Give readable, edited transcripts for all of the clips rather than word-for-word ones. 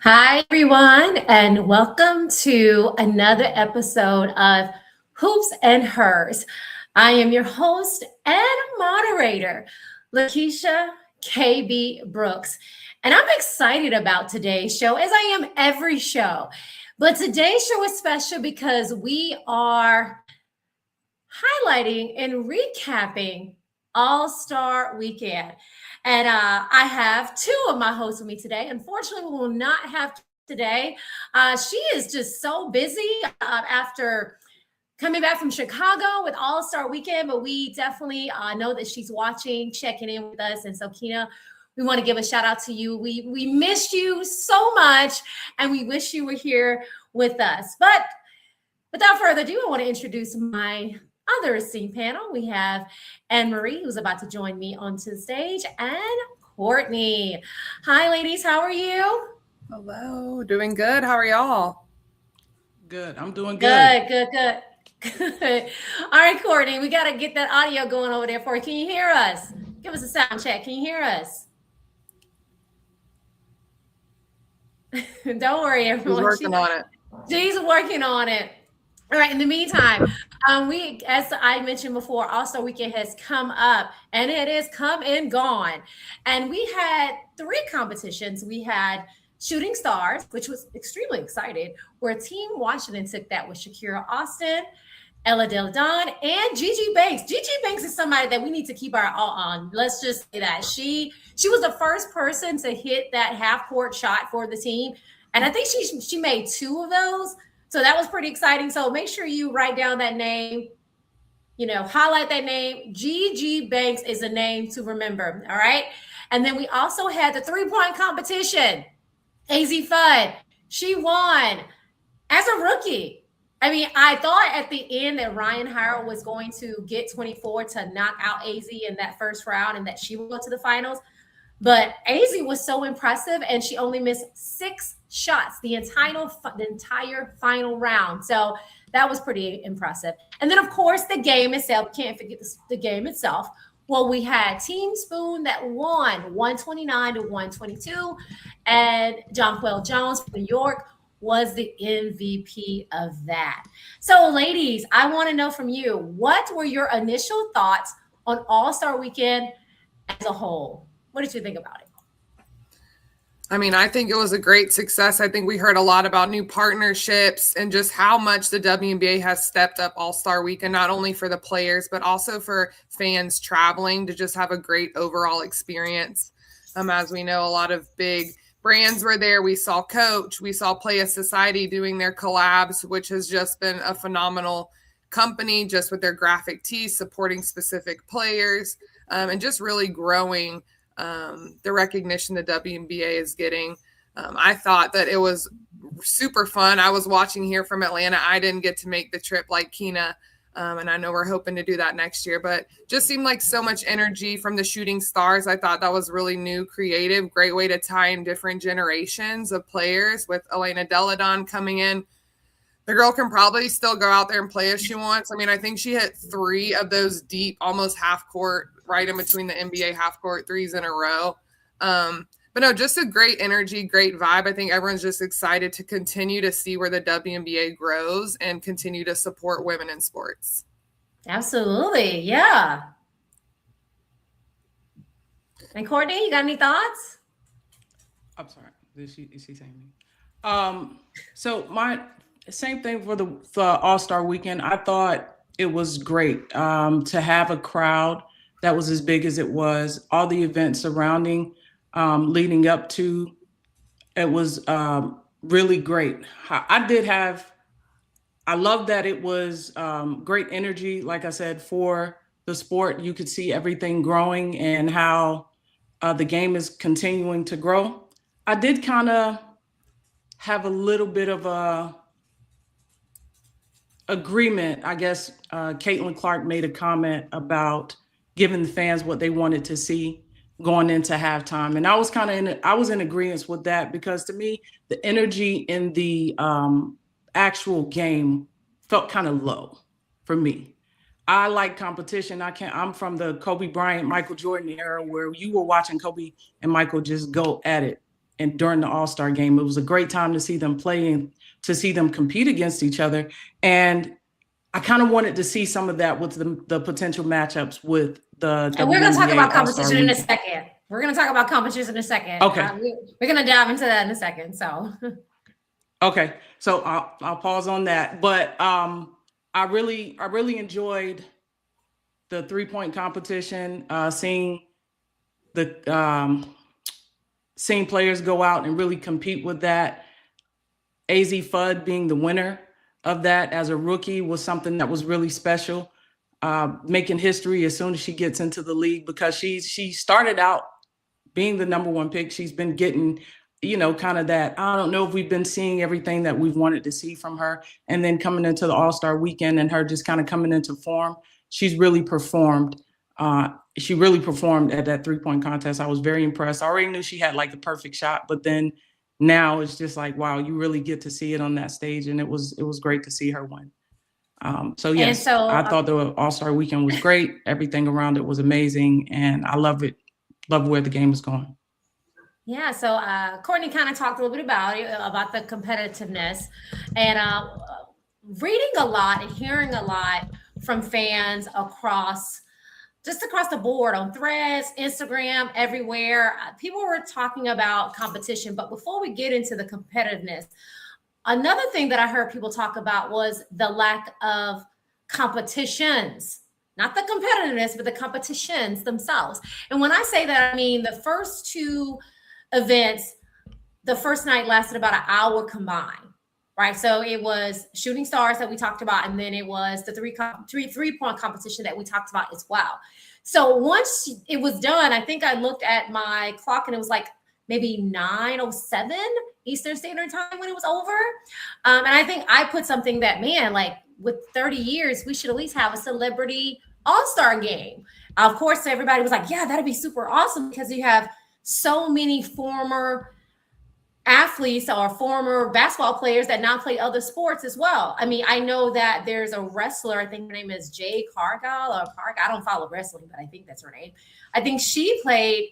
Hi, everyone, and welcome to another episode of Hoops and Hers. I am your host and moderator, Lakeisha KB Brooks, and I'm excited about today's show, as I am every show. But today's show is special because we are highlighting and recapping All Star Weekend. And I have two of my hosts with me today. Unfortunately, we will not have today. She is just so busy after coming back from Chicago with All Star Weekend, but we definitely know that she's watching, checking in with us. And so, Kina, we want to give a shout out to you. We missed you so much, and we wish you were here with us. But without further ado, I want to introduce my other esteemed panel. We have Anne Marie, who's about to join me onto the stage, and Courtney. Hi, ladies. How are you? Hello. Doing good. How are y'all? Good. I'm doing good. Good. All right, Courtney, we got to get that audio going over there for you. Can you hear us? Give us a sound check. Can you hear us? Don't worry, everyone. She's working on it. She's working on it. All right. In the meantime, as I mentioned before, All-Star Weekend has come up, and it has come and gone. And we had three competitions. We had Shooting Stars, which was extremely excited, where Team Washington took that with Shakira Austin, Ella Del Don, and Gigi Banks. Gigi Banks is somebody that we need to keep our eye on. Let's just say that she was the first person to hit that half-court shot for the team, and I think she made two of those. So that was pretty exciting. So make sure you write down that name, highlight that name. Gigi Banks is a name to remember. All right. And then we also had the 3-point competition. AZ Fudd, she won as a rookie. I mean, I thought at the end that Ryan Howard was going to get 24 to knock out AZ in that first round and that she would go to the finals. But AZ was so impressive, and she only missed 6 shots the entire final round. So that was pretty impressive. And then, of course, the game itself. Can't forget the game itself. Well, we had Team Spoon that won 129 to 122, and Jonquel Jones from New York was the MVP of that. So, ladies, I want to know from you, what were your initial thoughts on All-Star Weekend as a whole? What did you think about it? I mean, I think it was a great success. I think we heard a lot about new partnerships and just how much the WNBA has stepped up All-Star Weekend, not only for the players, but also for fans traveling to just have a great overall experience. As we know, a lot of big brands were there. We saw Coach, we saw Playa Society doing their collabs, which has just been a phenomenal company just with their graphic tees supporting specific players and just really growing the recognition the WNBA is getting. I thought that it was super fun. I was watching here from Atlanta. I didn't get to make the trip like Kina, and I know we're hoping to do that next year, but just seemed like so much energy from the Shooting Stars. I thought that was really new, creative, great way to tie in different generations of players with Elena Deladon coming in. The girl can probably still go out there and play if she wants. I mean, I think she hit 3 of those deep, almost half court, right in between the NBA half court threes in a row. But no, just a great energy, great vibe. I think everyone's just excited to continue to see where the WNBA grows and continue to support women in sports. Absolutely. Yeah. And Courtney, you got any thoughts? I'm sorry. Is she saying me? So my same thing for the All-Star Weekend. I thought it was great to have a crowd that was as big as it was. All the events surrounding, leading up to, it was really great. I love that it was great energy, like I said, for the sport. You could see everything growing and how the game is continuing to grow. I did kind of have a little bit of a agreement. I guess Caitlin Clark made a comment about giving the fans what they wanted to see going into halftime. And I was in agreement with that, because to me, the energy in the actual game felt kind of low for me. I like competition. I'm from the Kobe Bryant, Michael Jordan era, where you were watching Kobe and Michael just go at it and during the All-Star game. It was a great time to see them play and to see them compete against each other. And I kind of wanted to see some of that with the potential matchups with the And we're going to talk about All-Star competition in a weekend. second. We're going to talk about competition in a second. Okay. We're going to dive into that in a second. So, okay. So I'll pause on that. But I really enjoyed the 3-point competition, seeing players go out and really compete with that. AZ Fudd being the winner of that as a rookie was something that was really special, making history as soon as she gets into the league, because she started out being the number 1 pick. She's been getting, kind of that, I don't know if we've been seeing everything that we've wanted to see from her. And then coming into the All-Star weekend and her just kind of coming into form, she's really performed. She really performed at that 3-point contest. I was very impressed. I already knew she had like the perfect shot, but then now it's just like, wow, you really get to see it on that stage. And it was great to see her win. So yes, I thought the All-Star weekend was great. Everything around it was amazing. And I love it. Love where the game is going. Yeah, so Courtney kind of talked a little bit about the competitiveness, and reading a lot and hearing a lot from fans across the board on Threads, Instagram, everywhere. People were talking about competition, but before we get into the competitiveness, another thing that I heard people talk about was the lack of competitions. Not the competitiveness, but the competitions themselves. And when I say that, I mean the first 2 events, the first night lasted about an hour combined, right? So it was Shooting Stars that we talked about, and then it was the three-point competition that we talked about as well. So once it was done, I think I looked at my clock and it was like maybe 9:07 Eastern Standard Time when it was over. And I think I put something that, man, like with 30 years, we should at least have a celebrity all-star game. Of course, everybody was like, yeah, that'd be super awesome, because you have so many former athletes or former basketball players that now play other sports as well. I mean, I know that there's a wrestler, I think her name is Jay Cargill or Park. I don't follow wrestling, but I think that's her name. I think she played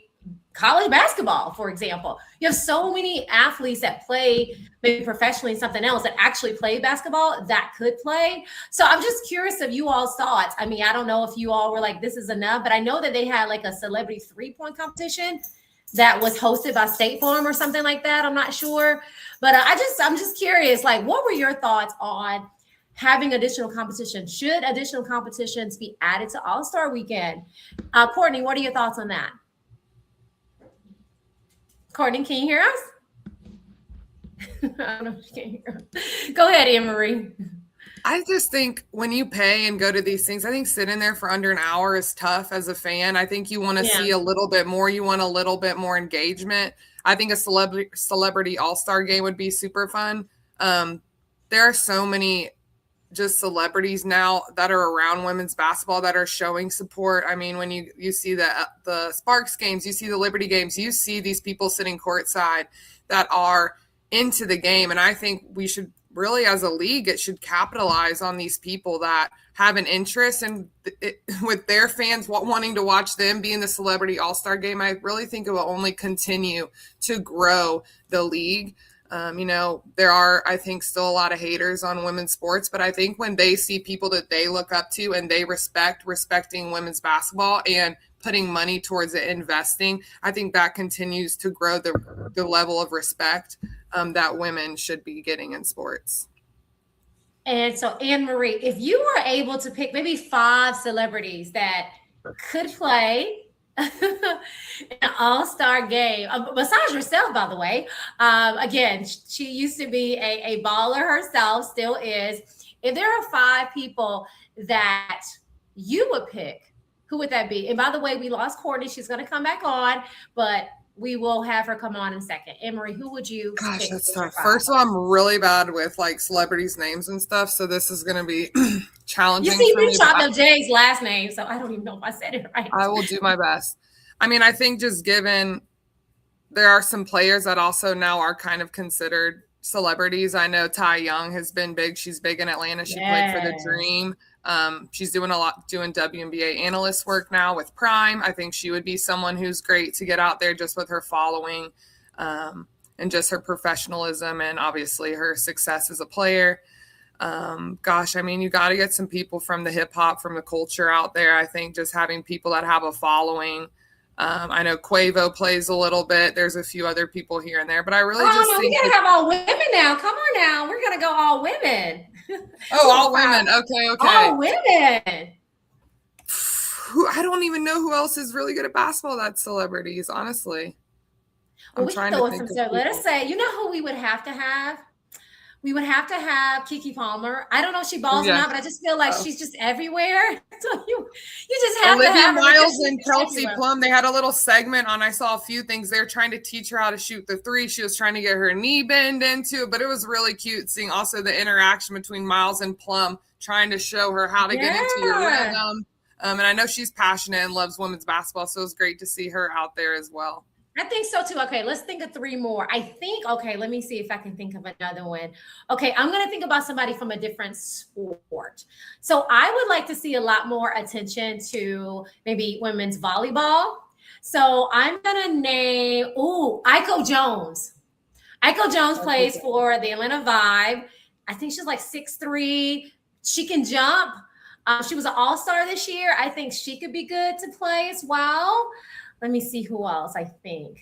college basketball, for example. You have so many athletes that play maybe professionally in something else that actually play basketball that could play. So I'm just curious of you all's thoughts. I mean, I don't know if you all were like, this is enough, but I know that they had like a celebrity 3-point competition that was hosted by State Farm or something like that. I'm not sure, but I'm just curious, like, what were your thoughts on having additional competition? Should additional competitions be added to All-Star Weekend? Courtney, what are your thoughts on that? Courtney, can you hear us? I don't know if you can hear us. Go ahead, Anne-Marie. I just think when you pay and go to these things, I think sitting there for under an hour is tough as a fan. I think you want to see a little bit more. You want a little bit more engagement. I think a celebrity all-star game would be super fun. There are so many just celebrities now that are around women's basketball that are showing support. I mean, when you see the Sparks games, you see the Liberty games, you see these people sitting courtside that are into the game. And I think we should really, as a league, it should capitalize on these people that have an interest and with their fans wanting to watch them be in the celebrity all-star game. I really think it will only continue to grow the league. There are, I think, still a lot of haters on women's sports, but I think when they see people that they look up to and they respecting women's basketball and putting money towards it, investing, I think that continues to grow the level of respect that women should be getting in sports. And so, Anne-Marie, if you were able to pick maybe 5 celebrities that could play an all-star game, besides yourself, by the way, again, she used to be a baller herself, still is. If there are 5 people that you would pick, who would that be? And by the way, we lost Courtney. She's going to come back on, but we will have her come on in a second. Anne-Marie, who would you pick? Gosh, that's tough. First of all, I'm really bad with like celebrities' names and stuff, so this is going to be challenging. You see me chopped up Jay's last name, so I don't even know if I said it right. I will do my best. I mean, I think just given there are some players that also now are kind of considered celebrities. I know Ty Young has been big. She's big in Atlanta. She played for the Dream. She's doing WNBA analyst work now with Prime. I think she would be someone who's great to get out there just with her following. and just her professionalism and obviously her success as a player. Gosh, I mean, you got to get some people from the hip hop, from the culture out there. I think just having people that have a following. I know Quavo plays a little bit. There's a few other people here and there, but I really just think we gotta have all women now. Come on now, we're gonna go all women. Oh, all women. Okay. All women. I don't even know who else is really good at basketball that's celebrities, honestly. Well, we can throw some. Let us say, you know who we would have to have? We would have to have Keke Palmer. I don't know if she balls or not, but I just feel like she's just everywhere. So you just have Olivia to have Miles and Kelsey Plum. They had a little segment on. I saw a few things. They're trying to teach her how to shoot the three. She was trying to get her knee bend into it, but it was really cute seeing also the interaction between Miles and Plum, trying to show her how to get into your rhythm. And I know she's passionate and loves women's basketball, so it was great to see her out there as well. I think so too. Okay, let's think of 3 more. Okay, let me see if I can think of another one. Okay, I'm going to think about somebody from a different sport. So I would like to see a lot more attention to maybe women's volleyball. So I'm going to name, Aiko Jones. Aiko Jones plays for the Atlanta Vibe. I think she's like 6'3". She can jump. She was an all-star this year. I think she could be good to play as well. Let me see who else I think.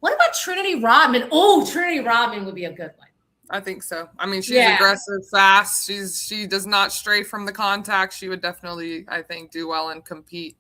What about Trinity Rodman? Oh, Trinity Rodman would be a good one. I think so. I mean, she's aggressive, fast. She does not stray from the contact. She would definitely, I think, do well and compete.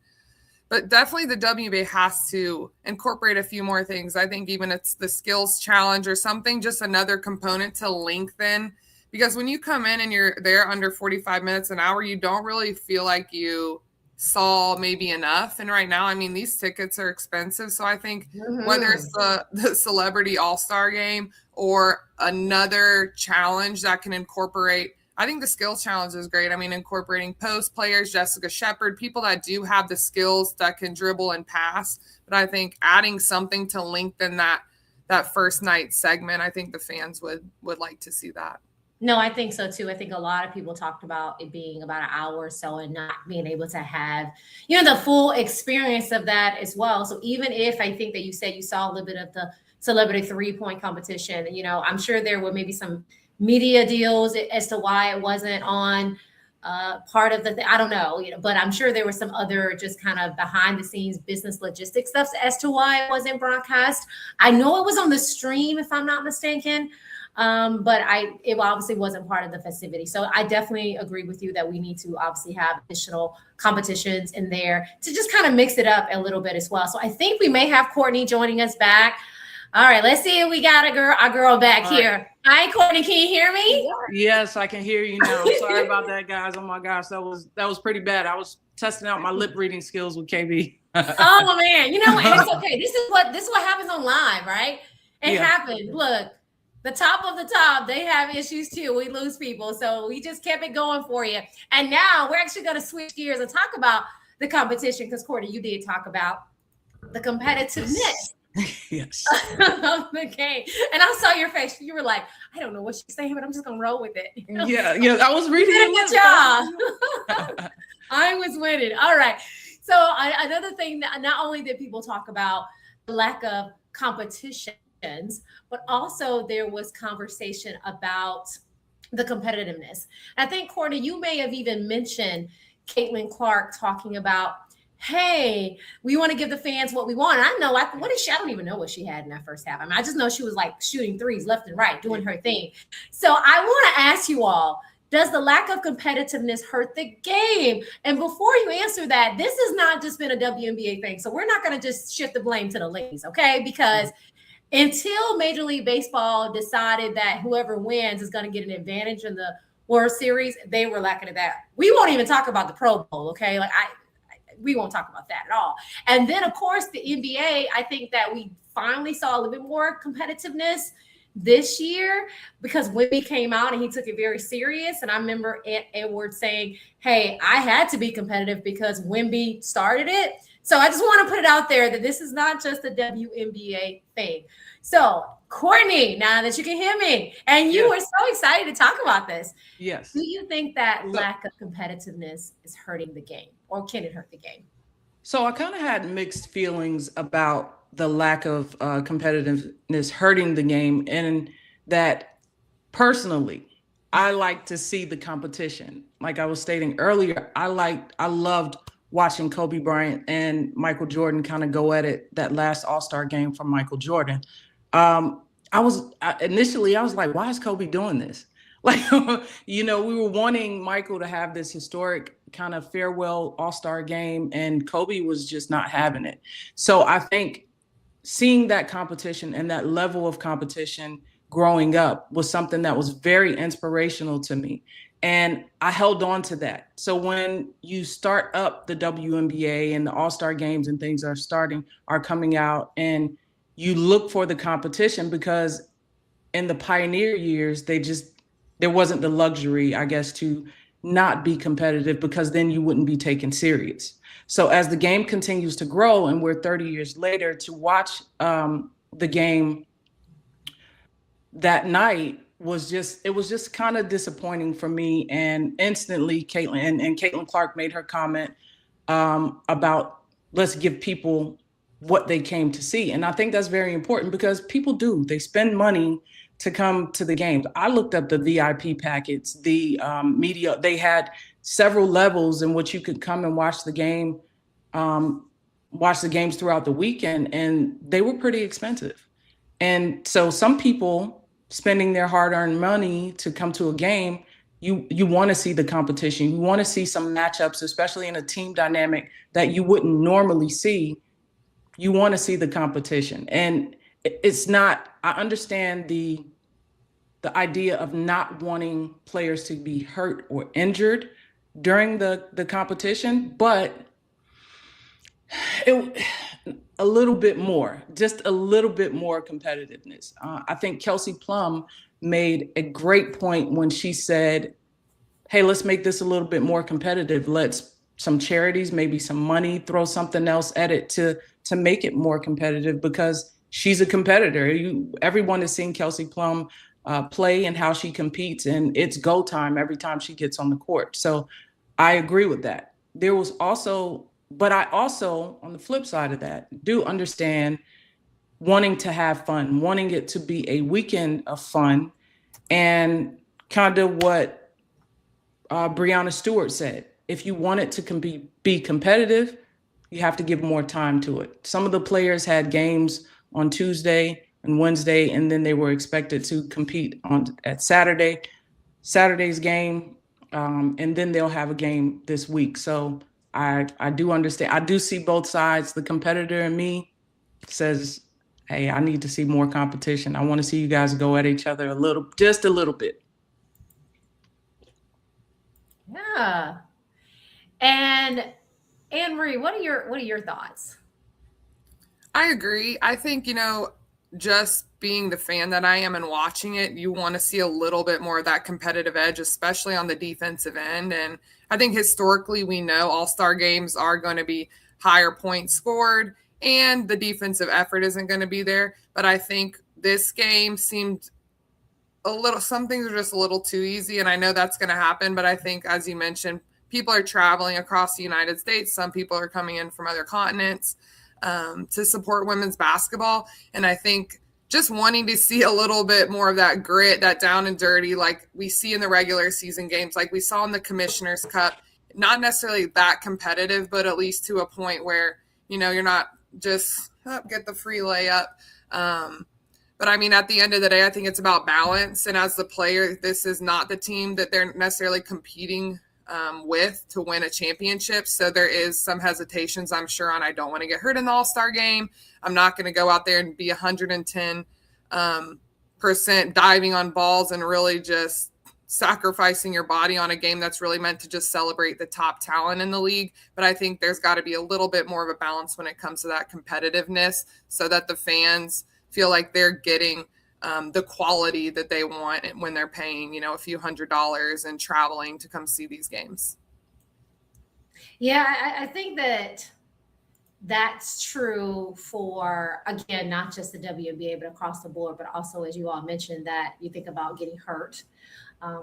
But definitely the WNBA has to incorporate a few more things. I think even it's the skills challenge or something, just another component to lengthen. Because when you come in and you're there under 45 minutes an hour, you don't really feel like you saw maybe enough. And right now, I mean, these tickets are expensive. So I think whether it's the celebrity all-star game or another challenge that can incorporate, I think the skills challenge is great. I mean, incorporating post players, Jessica Shepard, people that do have the skills that can dribble and pass. But I think adding something to lengthen that first night segment, I think the fans would like to see that. No, I think so too. I think a lot of people talked about it being about an hour or so and not being able to have, the full experience of that as well. So even if I think that you said you saw a little bit of the celebrity 3-point competition, I'm sure there were maybe some media deals as to why it wasn't on part of I don't know, but I'm sure there was some other just kind of behind the scenes business logistics stuff as to why it wasn't broadcast. I know it was on the stream, if I'm not mistaken. But it obviously wasn't part of the festivity. So I definitely agree with you that we need to obviously have additional competitions in there to just kind of mix it up a little bit as well. So I think we may have Courtney joining us back. All right, let's see if we got our girl back here. Hi, Courtney, can you hear me? Yes, I can hear you now. Sorry about that, guys. Oh my gosh, that was pretty bad. I was testing out my lip reading skills with KB. Oh man, it's okay. This is what happens on live, right? It happened. Look. The top of the top, they have issues too. We lose people. So we just kept it going for you. And now we're actually going to switch gears and talk about the competition because, Courtney, you did talk about the competitiveness of the game. And I saw your face. You were like, I don't know what she's saying, but I'm just going to roll with it. Yeah, I was reading it. Good job. I was winning. All right. So another thing that not only did people talk about the lack of competition, but also there was conversation about the competitiveness. I think, Courtney, you may have even mentioned Caitlin Clark talking about, hey, we want to give the fans what we want. And I know, what is she? I don't even know what she had in that first half. I mean, I just know she was like shooting threes left and right, doing her thing. So I want to ask you all, does the lack of competitiveness hurt the game? And before you answer that, this has not just been a WNBA thing. So we're not going to just shift the blame to the ladies, okay? Because until Major League Baseball decided that whoever wins is going to get an advantage in the World Series, they were lacking at that. We won't even talk about the Pro Bowl, okay? We won't talk about that at all. And then, of course, the NBA, I think that we finally saw a little bit more competitiveness this year because Wemby came out and he took it very serious. And I remember Edwards saying, hey, I had to be competitive because Wemby started it. So I just want to put it out there that this is not just a WNBA thing. So, Courtney, now that you can hear me, and you were so excited to talk about this. Yes. Do you think that lack of competitiveness is hurting the game, or can it hurt the game? So I kind of had mixed feelings about the lack of competitiveness hurting the game, and that personally, I like to see the competition. Like I was stating earlier, I loved watching Kobe Bryant and Michael Jordan kind of go at it that last All-Star game from Michael Jordan. Initially I was like, why is Kobe doing this? Like, we were wanting Michael to have this historic kind of farewell All-Star game, and Kobe was just not having it. So I think seeing that competition and that level of competition growing up was something that was very inspirational to me. And I held on to that. So when you start up the WNBA and the All-Star games and things are coming out, and you look for the competition, because in the pioneer years, there wasn't the luxury, I guess, to not be competitive, because then you wouldn't be taken serious. So as the game continues to grow, and we're 30 years later, to watch the game that night was just kind of disappointing for me. And instantly Caitlin Clark made her comment about, let's give people what they came to see. And I think that's very important, because people they spend money to come to the games. I looked up the VIP packets, the media. They had several levels in which you could come and watch the game, watch the games throughout the weekend, and they were pretty expensive. And so some people spending their hard-earned money to come to a game, you want to see the competition. You want to see some matchups, especially in a team dynamic that you wouldn't normally see. You want to see the competition. And it's not, I understand the idea of not wanting players to be hurt or injured during the competition, but a little bit more, just a little bit more competitiveness. I think Kelsey Plum made a great point when she said, hey, let's make this a little bit more competitive. Let's some charities, maybe some money, throw something else at it to make it more competitive, because she's a competitor. Everyone has seen Kelsey Plum play and how she competes, and it's go time every time she gets on the court. So I agree with that. But I also, on the flip side of that, do understand wanting to have fun, wanting it to be a weekend of fun, and kind of what Breanna Stewart said. If you want it to be competitive, you have to give more time to it. Some of the players had games on Tuesday and Wednesday, and then they were expected to compete at Saturday's game, and then they'll have a game this week. So I do understand. I do see both sides. The competitor in me says, hey, I need to see more competition. I want to see you guys go at each other just a little bit. Yeah. And Anne-Marie, what are your thoughts? I agree. I think, just being the fan that I am and watching it, you want to see a little bit more of that competitive edge, especially on the defensive end. And I think historically we know all-star games are going to be higher points scored and the defensive effort isn't going to be there. But I think this game seemed some things are just a little too easy. And I know that's going to happen. But I think, as you mentioned, people are traveling across the United States. Some people are coming in from other continents to support women's basketball. And I think just wanting to see a little bit more of that grit, that down and dirty, like we see in the regular season games, like we saw in the Commissioner's Cup, not necessarily that competitive, but at least to a point where, you're not just get the free layup. But I mean, at the end of the day, I think it's about balance. And as the player, this is not the team that they're necessarily competing with to win a championship. So there is some hesitations, I'm sure, on I don't want to get hurt in the All-Star game. I'm not going to go out there and be 110% diving on balls and really just sacrificing your body on a game that's really meant to just celebrate the top talent in the league. But I think there's got to be a little bit more of a balance when it comes to that competitiveness, so that the fans feel like they're getting the quality that they want when they're paying, a few $100s and traveling to come see these games. Yeah, I think that's true for, again, not just the WNBA, but across the board, but also, as you all mentioned, that you think about getting hurt,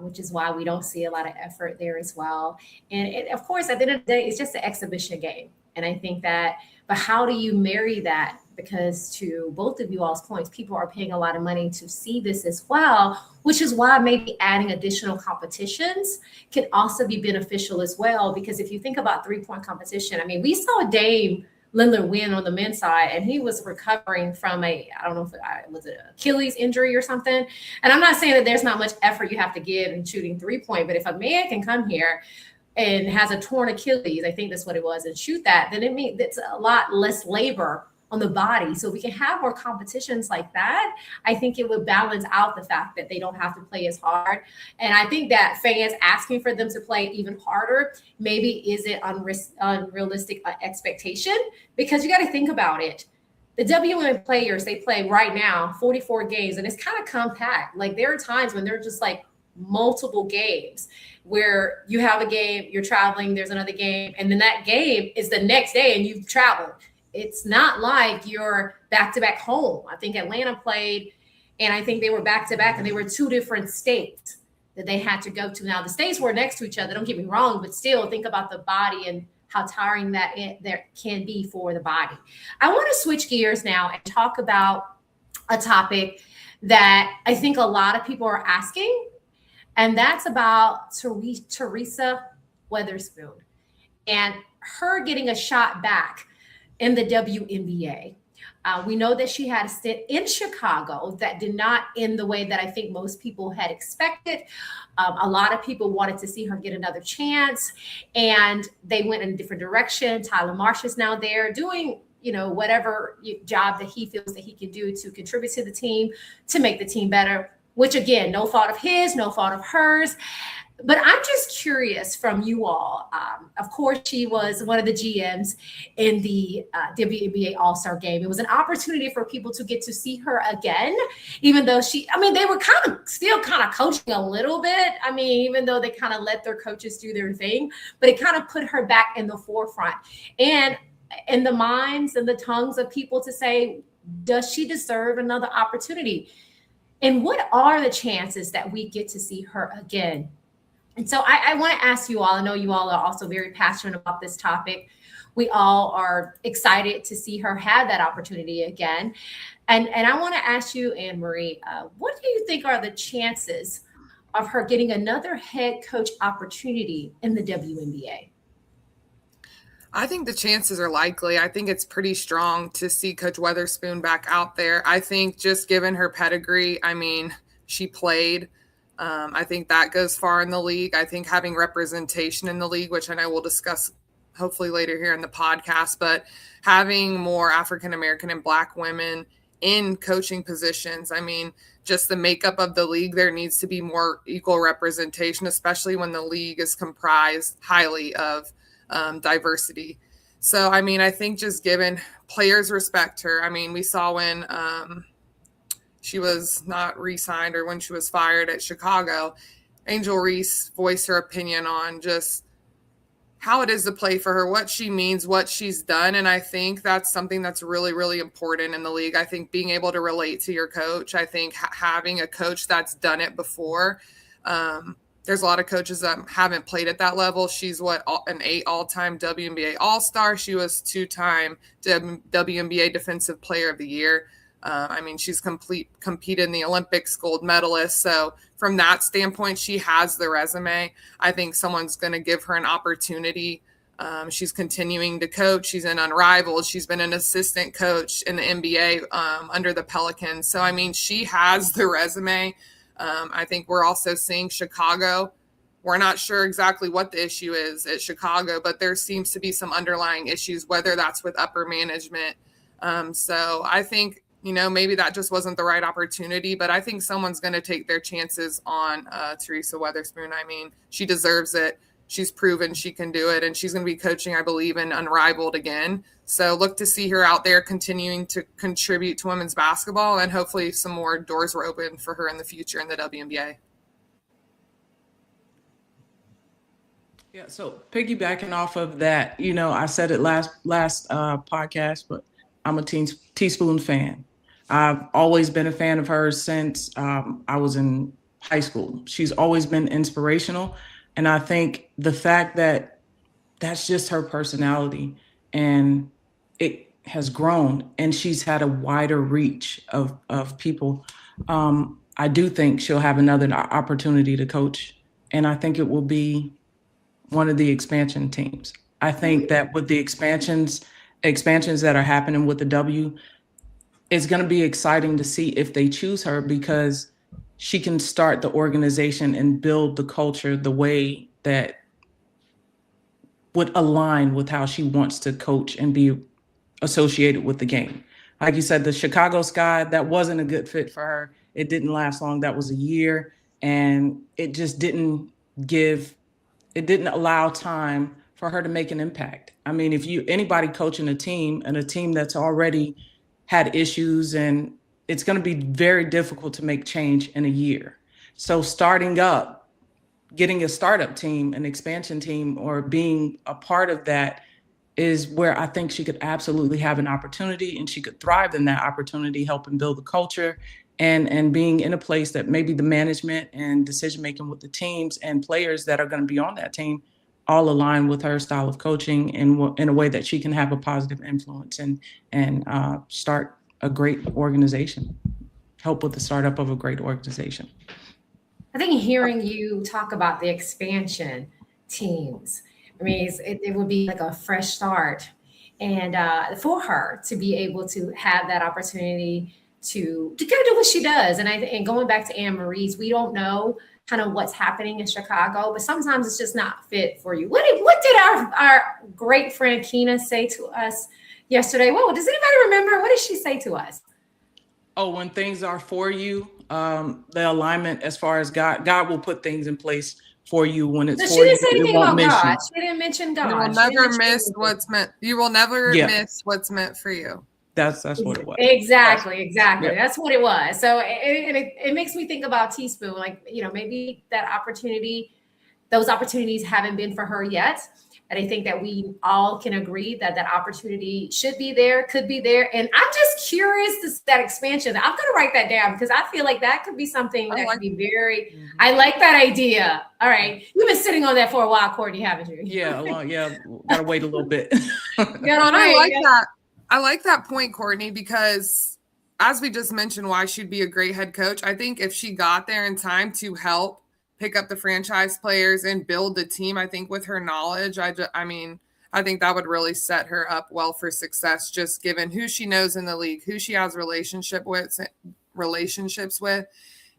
which is why we don't see a lot of effort there as well. And of course, at the end of the day, it's just an exhibition game. And I think that, but how do you marry that? Because to both of you all's points, people are paying a lot of money to see this as well, which is why maybe adding additional competitions can also be beneficial as well. Because if you think about 3-point competition, I mean, we saw Dame Lillard win on the men's side, and he was recovering from I don't know if it was an Achilles injury or something. And I'm not saying that there's not much effort you have to give in shooting 3-point, but if a man can come here and has a torn Achilles, I think that's what it was, and shoot that, then it means it's a lot less labor on the body. So we can have more competitions like that. I think it would balance out the fact that they don't have to play as hard. And I think that fans asking for them to play even harder maybe isn't unrealistic expectation, because you got to think about it. The WNBA players, they play right now 44 games, and it's kind of compact. Like there are times when they're just like multiple games where you have a game, you're traveling, there's another game, and then that game is the next day and you've traveled. It's not like you're back-to-back home. I think Atlanta played, and I think they were back-to-back, and they were 2 different states that they had to go to. Now, the states were next to each other, don't get me wrong, but still think about the body and how tiring that there can be for the body. I want to switch gears now and talk about a topic that I think a lot of people are asking, and that's about Teresa Weatherspoon and her getting a shot back in the WNBA. We know that she had a stint in Chicago that did not end the way that I think most people had expected. A lot of people wanted to see her get another chance, and they went in a different direction. Tyler Marsh is now there doing, whatever job that he feels that he can do to contribute to the team, to make the team better, which again, no fault of his, no fault of hers. But I'm just curious from you all. Of course, she was one of the GMs in the WNBA All-Star game. It was an opportunity for people to get to see her again, even though they were still coaching a little bit. I mean, even though they kind of let their coaches do their thing, but it kind of put her back in the forefront. And in the minds and the tongues of people to say, does she deserve another opportunity? And what are the chances that we get to see her again? And so I want to ask you all, I know you all are also very passionate about this topic. We all are excited to see her have that opportunity again. And I want to ask you, Anne Marie, what do you think are the chances of her getting another head coach opportunity in the WNBA? I think the chances are likely. I think it's pretty strong to see Coach Weatherspoon back out there. I think just given her pedigree, I mean, she played. I think that goes far in the league. I think having representation in the league, which I know we'll discuss hopefully later here in the podcast, but having more African-American and Black women in coaching positions, I mean, just the makeup of the league, there needs to be more equal representation, especially when the league is comprised highly of diversity. So, I mean, I think just given players respect her. I mean, we saw when she was not re-signed or when she was fired at Chicago, Angel Reese voiced her opinion on just how it is to play for her, what she means, what she's done. And I think that's something that's really, really important in the league. I think being able to relate to your coach, I think having a coach that's done it before. There's a lot of coaches that haven't played at that level. She's an 8 all-time WNBA All-Star. She was 2-time WNBA Defensive Player of the Year. I mean, she's competed in the Olympics, gold medalist. So from that standpoint, she has the resume. I think someone's going to give her an opportunity. She's continuing to coach. She's in Unrivaled. She's been an assistant coach in the NBA under the Pelicans. So, I mean, she has the resume. I think we're also seeing Chicago. We're not sure exactly what the issue is at Chicago, but there seems to be some underlying issues, whether that's with upper management. So I think, maybe that just wasn't the right opportunity, but I think someone's going to take their chances on Teresa Weatherspoon. I mean, she deserves it. She's proven she can do it, and she's going to be coaching, I believe, in Unrivaled again. So look to see her out there continuing to contribute to women's basketball, and hopefully some more doors were open for her in the future in the WNBA. Yeah, so piggybacking off of that, I said it last podcast, but I'm a teaspoon fan. I've always been a fan of hers since I was in high school. She's always been inspirational. And I think the fact that that's just her personality. and it has grown, and she's had a wider reach of people. I do think she'll have another opportunity to coach, and I think it will be one of the expansion teams. I think that with the expansions that are happening with the W, it's going to be exciting to see if they choose her, because she can start the organization and build the culture the way that would align with how she wants to coach and be associated with the game. Like you said, the Chicago Sky, that wasn't a good fit for her. It didn't last long. That was a year, and it just didn't allow time for her to make an impact. I mean, if anybody coaching a team, and a team that's already had issues, and it's going to be very difficult to make change in a year. So starting up, getting a startup team, an expansion team, or being a part of that is where I think she could absolutely have an opportunity, and she could thrive in that opportunity, helping build the culture, and being in a place that maybe the management and decision-making with the teams and players that are going to be on that team all align with her style of coaching in a way that she can have a positive influence and start a great organization, help with the startup of a great organization. I think hearing you talk about the expansion teams, I mean, it would be like a fresh start. And for her to be able to have that opportunity to kind of do what she does. And going back to Anne Marie's, we don't know kind of what's happening in Chicago, but sometimes it's just not fit for you. What did our great friend Keena say to us yesterday? Whoa, does anybody remember? What did she say to us? Oh, when things are for you, the alignment as far as God will put things in place for you when it's for you. She didn't say anything about God. You. She didn't mention God. You will never miss what's meant. You will never miss what's meant for you. That's what it was. Exactly. Yeah. That's what it was. So it makes me think about Teaspoon, like, maybe those opportunities haven't been for her yet. And I think that we all can agree that opportunity should be there, could be there. And I'm just curious that expansion. I'm going to write that down, because I feel like that could be something that could be very, I like that idea. All right. You've been sitting on that for a while, Courtney, haven't you? Yeah. Well, yeah. Gotta wait a little bit. I like that point, Courtney, because as we just mentioned, why she'd be a great head coach. I think if she got there in time to help pick up the franchise players and build the team, I think with her knowledge, I think that would really set her up well for success, just given who she knows in the league, who she has relationships with,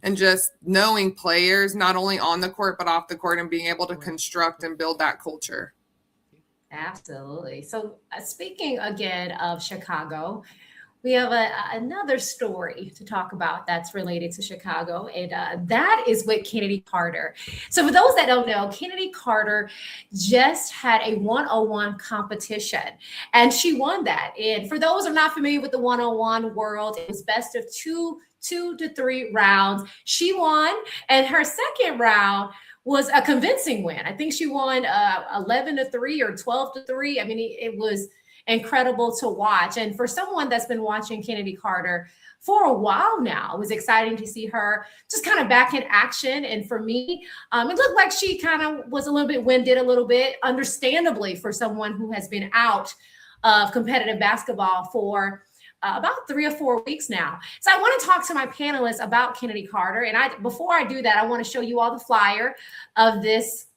and just knowing players, not only on the court, but off the court, and being able to construct and build that culture. Absolutely. So speaking again of Chicago, we have another story to talk about that's related to Chicago, and that is with Kennedy Carter. So for those that don't know, Kennedy Carter just had a 101 competition, and she won that. And for those who are not familiar with the 101 world, it was best of two to three rounds. She won, and her second round was a convincing win. I think she won 11-3 or 12-3. I mean, it was incredible to watch. And for someone that's been watching Kennedy Carter for a while now, it was exciting to see her just kind of back in action. And for me, it looked like she kind of was a little bit winded, a little bit, understandably, for someone who has been out of competitive basketball for about 3 or 4 weeks now. So I want to talk to my panelists about Kennedy Carter. And before I do that, I want to show you all the flyer of this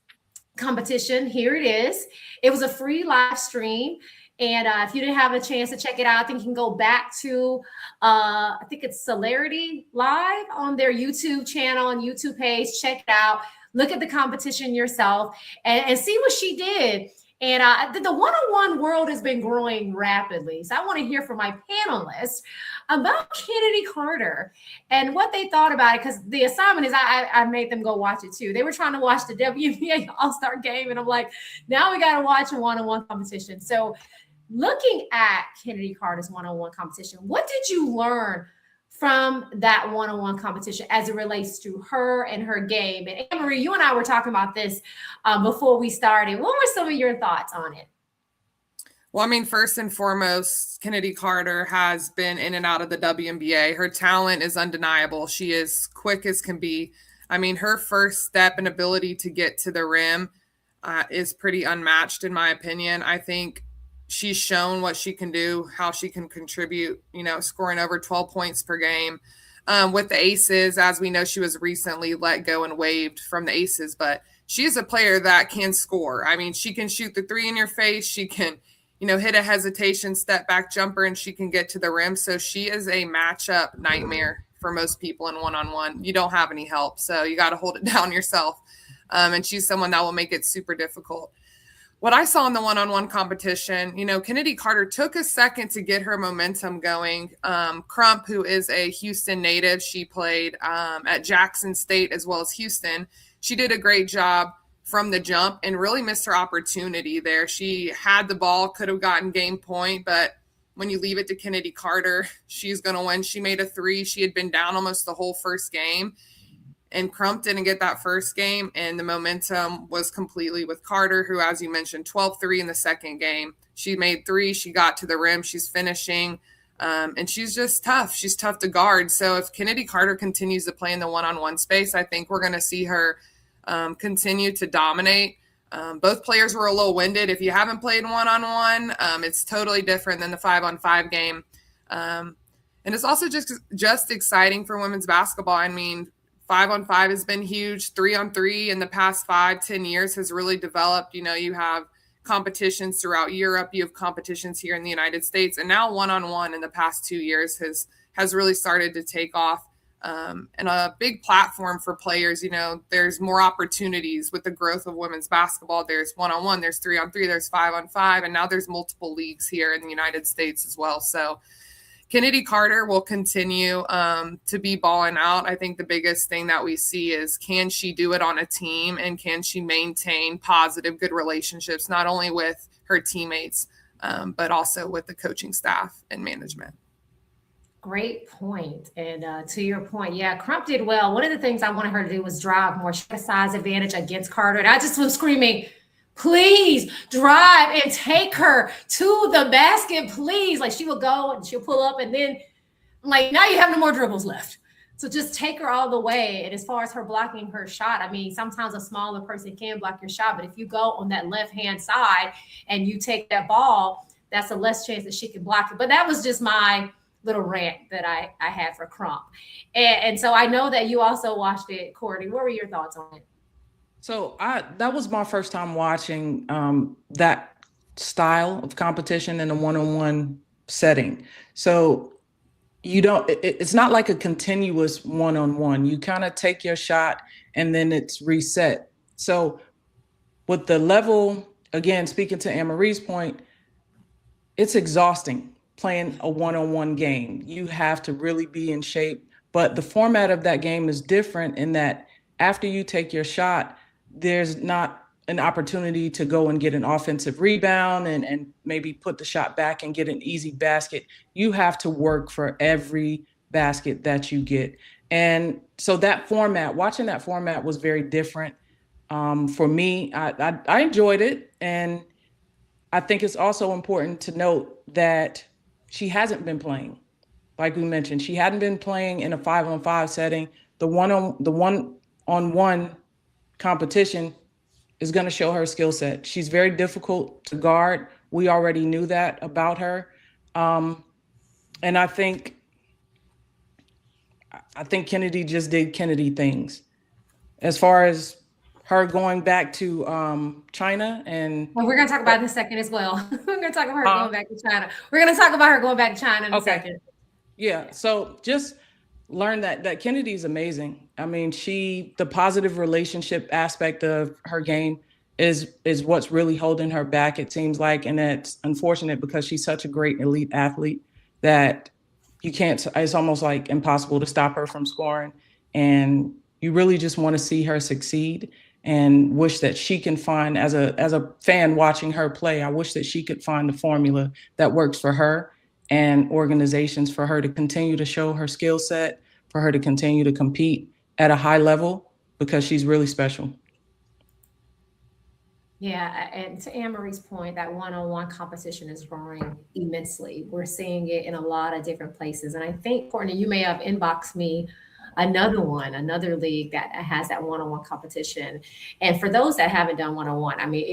competition. Here it is. It was a free live stream. And if you didn't have a chance to check it out, I think you can go back to, I think it's Celerity Live on their YouTube channel and YouTube page. Check it out. Look at the competition yourself and see what she did. And the one-on-one world has been growing rapidly. So I want to hear from my panelists about Kennedy Carter and what they thought about it. Because the assignment is I made them go watch it too. They were trying to watch the WNBA All-Star game. And I'm like, now we got to watch a one-on-one competition. So looking at Kennedy Carter's one-on-one competition, what did you learn from that one-on-one competition as it relates to her and her game? And Anne-Marie, you and I were talking about this before we started. What were some of your thoughts on it? Well, I mean, first and foremost, Kennedy Carter has been in and out of the WNBA. Her talent is undeniable. She is quick as can be. I mean, her first step and ability to get to the rim is pretty unmatched, in my opinion. I think she's shown what she can do, how she can contribute, scoring over 12 points per game. With the Aces, as we know, she was recently let go and waived from the Aces, but she is a player that can score. I mean, she can shoot the three in your face. She can, hit a hesitation step back jumper, and she can get to the rim. So she is a matchup nightmare for most people in one-on-one. You don't have any help, so you got to hold it down yourself. And she's someone that will make it super difficult. What I saw in the one-on-one competition, Kennedy Carter took a second to get her momentum going. Crump, who is a Houston native, she played at Jackson State as well as Houston. She did a great job from the jump and really missed her opportunity there. She had the ball, could have gotten game point, but when you leave it to Kennedy Carter, she's going to win. She made a three. She had been down almost the whole first game. And Crump didn't get that first game, and the momentum was completely with Carter, who, as you mentioned, 12-3 in the second game. She made three. She got to the rim. She's finishing, and she's just tough. She's tough to guard. So if Kennedy Carter continues to play in the one-on-one space, I think we're going to see her continue to dominate. Both players were a little winded. If you haven't played one-on-one, it's totally different than the 5-on-5 game. And it's also just exciting for women's basketball. I mean, 5-on-5 has been huge. 3-on-3 in the past 5-10 years has really developed. You have competitions throughout Europe. You have competitions here in the United States. And now 1-on-1 in the past 2 years has really started to take off. And a big platform for players. There's more opportunities with the growth of women's basketball. There's 1-on-1, there's 3-on-3, there's 5-on-5, and now there's multiple leagues here in the United States as well. So Kennedy Carter will continue to be balling out. I think the biggest thing that we see is, can she do it on a team, and can she maintain positive, good relationships, not only with her teammates, but also with the coaching staff and management. Great point. And to your point, yeah, Crump did well. One of the things I wanted her to do was drive more. She had a size advantage against Carter. And I just was screaming, please drive and take her to the basket, please. Like, she will go and she'll pull up, and then now you have no more dribbles left. So just take her all the way. And as far as her blocking her shot, I mean, sometimes a smaller person can block your shot, but if you go on that left-hand side and you take that ball, that's a less chance that she can block it. But that was just my little rant that I had for Crump. And so I know that you also watched it, Courtney. What were your thoughts on it? So that was my first time watching that style of competition in a one-on-one setting. So it's not like a continuous one-on-one. You kind of take your shot and then it's reset. So with the level, again, speaking to Anne-Marie's point, it's exhausting playing a one-on-one game. You have to really be in shape, but the format of that game is different in that after you take your shot, there's not an opportunity to go and get an offensive rebound and maybe put the shot back and get an easy basket. You have to work for every basket that you get. And so watching that format was very different for me. I enjoyed it. And I think it's also important to note that she hasn't been playing. Like we mentioned, she hadn't been playing in a 5-on-5 setting. The one-on-one competition is going to show her skill set. She's very difficult to guard. We already knew that about her. And I think Kennedy just did Kennedy things. As far as her going back to China, and well, we're going to talk about it in a second as well. We're going to talk about her going back to China. We're going to talk about her going back to China in a second. Yeah. So just learn that Kennedy's amazing. I mean, the positive relationship aspect of her game is what's really holding her back, it seems like. And it's unfortunate because she's such a great elite athlete that it's almost like impossible to stop her from scoring. And you really just want to see her succeed and wish that she can find, as a fan watching her play, I wish that she could find the formula that works for her and organizations for her to continue to show her skill set, for her to continue to compete at a high level, because she's really special. Yeah, and to Anne-Marie's point, that one-on-one competition is growing immensely. We're seeing it in a lot of different places. And I think, Courtney, you may have inboxed me another league that has that one-on-one competition. And for those that haven't done one-on-one, I mean,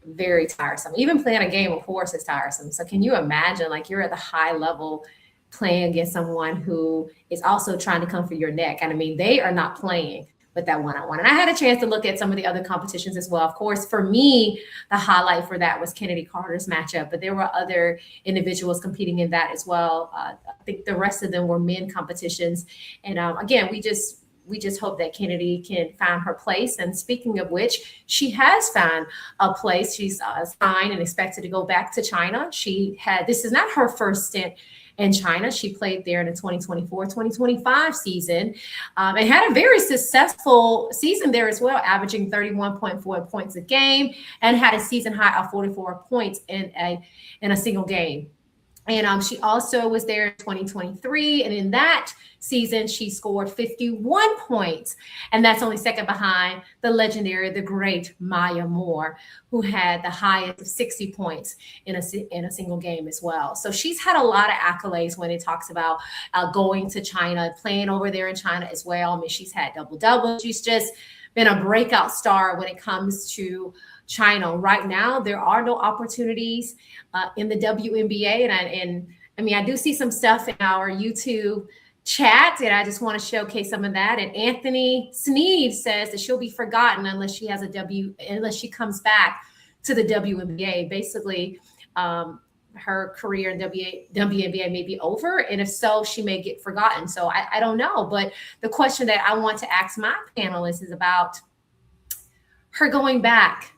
very tiresome. Even playing a game of horse is tiresome. So can you imagine, like, you're at the high level playing against someone who is also trying to come for your neck? And I mean, they are not playing with that one-on-one. And I had a chance to look at some of the other competitions as well. Of course, for me, the highlight for that was Kennedy Carter's matchup, but there were other individuals competing in that as well. I think the rest of them were men competitions. And again, we just hope that Kennedy can find her place. And speaking of which, she has found a place. She's signed and expected to go back to China. This is not her first stint in China. She played there in the 2024-2025 season and had a very successful season there as well, averaging 31.4 points a game and had a season high of 44 points in a single game. And she also was there in 2023. And in that season, she scored 51 points. And that's only second behind the legendary, the great Maya Moore, who had the highest of 60 points in a single game as well. So she's had a lot of accolades when it talks about going to China, playing over there in China as well. I mean, she's had double-doubles. She's just been a breakout star when it comes to China. Right now, there are no opportunities in the WNBA. And I mean, I do see some stuff in our YouTube chat, and I just want to showcase some of that. And Anthony Sneed says that she'll be forgotten unless she comes back to the WNBA. Basically, her career in WNBA may be over, and if so, she may get forgotten. So I don't know. But the question that I want to ask my panelists is about her going back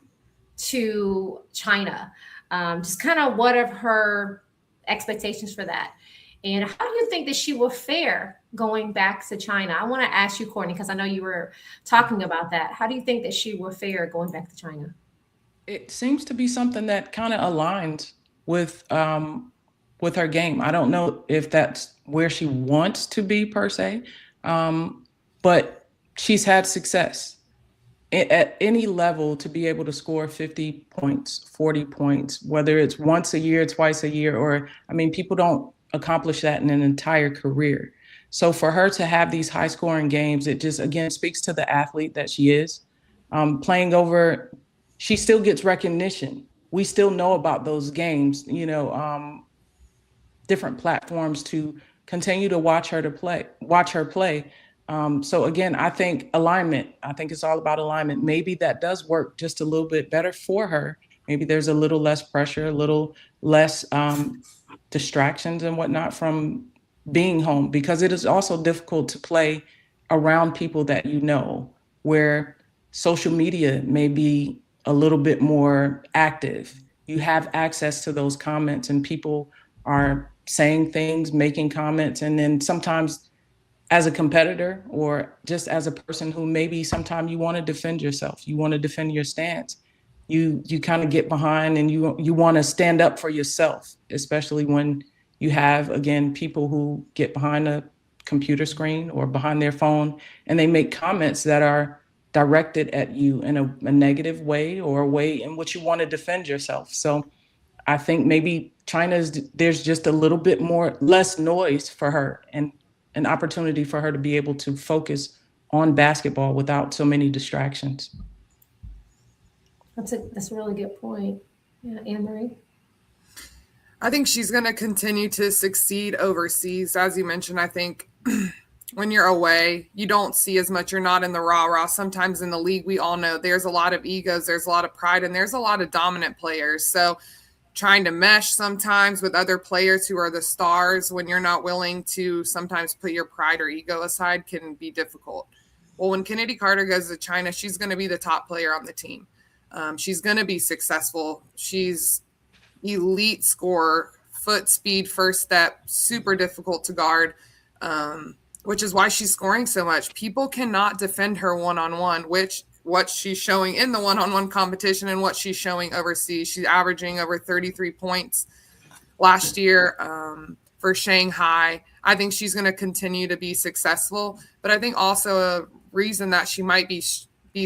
to China. Just kind of what are her expectations for that? And how do you think that she will fare going back to China? I want to ask you, Courtney, because I know you were talking about that. How do you think that she will fare going back to China? It seems to be something that kind of aligns with her game. I don't know if that's where she wants to be per se, but she's had success at any level to be able to score 50 points, 40 points, whether it's once a year, twice a year, or, I mean, people don't accomplish that in an entire career. So for her to have these high scoring games, it just, again, speaks to the athlete that she is. Playing over, she still gets recognition. We still know about those games, different platforms to continue to watch her play. So again, I think alignment, I think it's all about alignment. Maybe that does work just a little bit better for her. Maybe there's a little less pressure, a little less distractions and whatnot from being home, because it is also difficult to play around people that you know, where social media may be a little bit more active. You have access to those comments and people are saying things, making comments, and then sometimes as a competitor or just as a person who maybe sometimes you want to defend yourself, you want to defend your stance, you kind of get behind and you want to stand up for yourself, especially when you have, again, people who get behind a computer screen or behind their phone and they make comments that are directed at you in a negative way or a way in which you want to defend yourself. So I think maybe there's just a little bit less noise for her and an opportunity for her to be able to focus on basketball without so many distractions. That's a really good point. Yeah, Anne-Marie? I think she's going to continue to succeed overseas. As you mentioned, I think when you're away, you don't see as much. You're not in the rah-rah. Sometimes in the league, we all know there's a lot of egos, there's a lot of pride, and there's a lot of dominant players. So trying to mesh sometimes with other players who are the stars when you're not willing to sometimes put your pride or ego aside can be difficult. Well, when Kennedy Carter goes to China, she's going to be the top player on the team. She's going to be successful. She's elite scorer, foot speed, first step, super difficult to guard, which is why she's scoring so much. People cannot defend her one-on-one, which what she's showing in the one-on-one competition and what she's showing overseas. She's averaging over 33 points last year for Shanghai. I think she's going to continue to be successful, but I think also a reason that she might be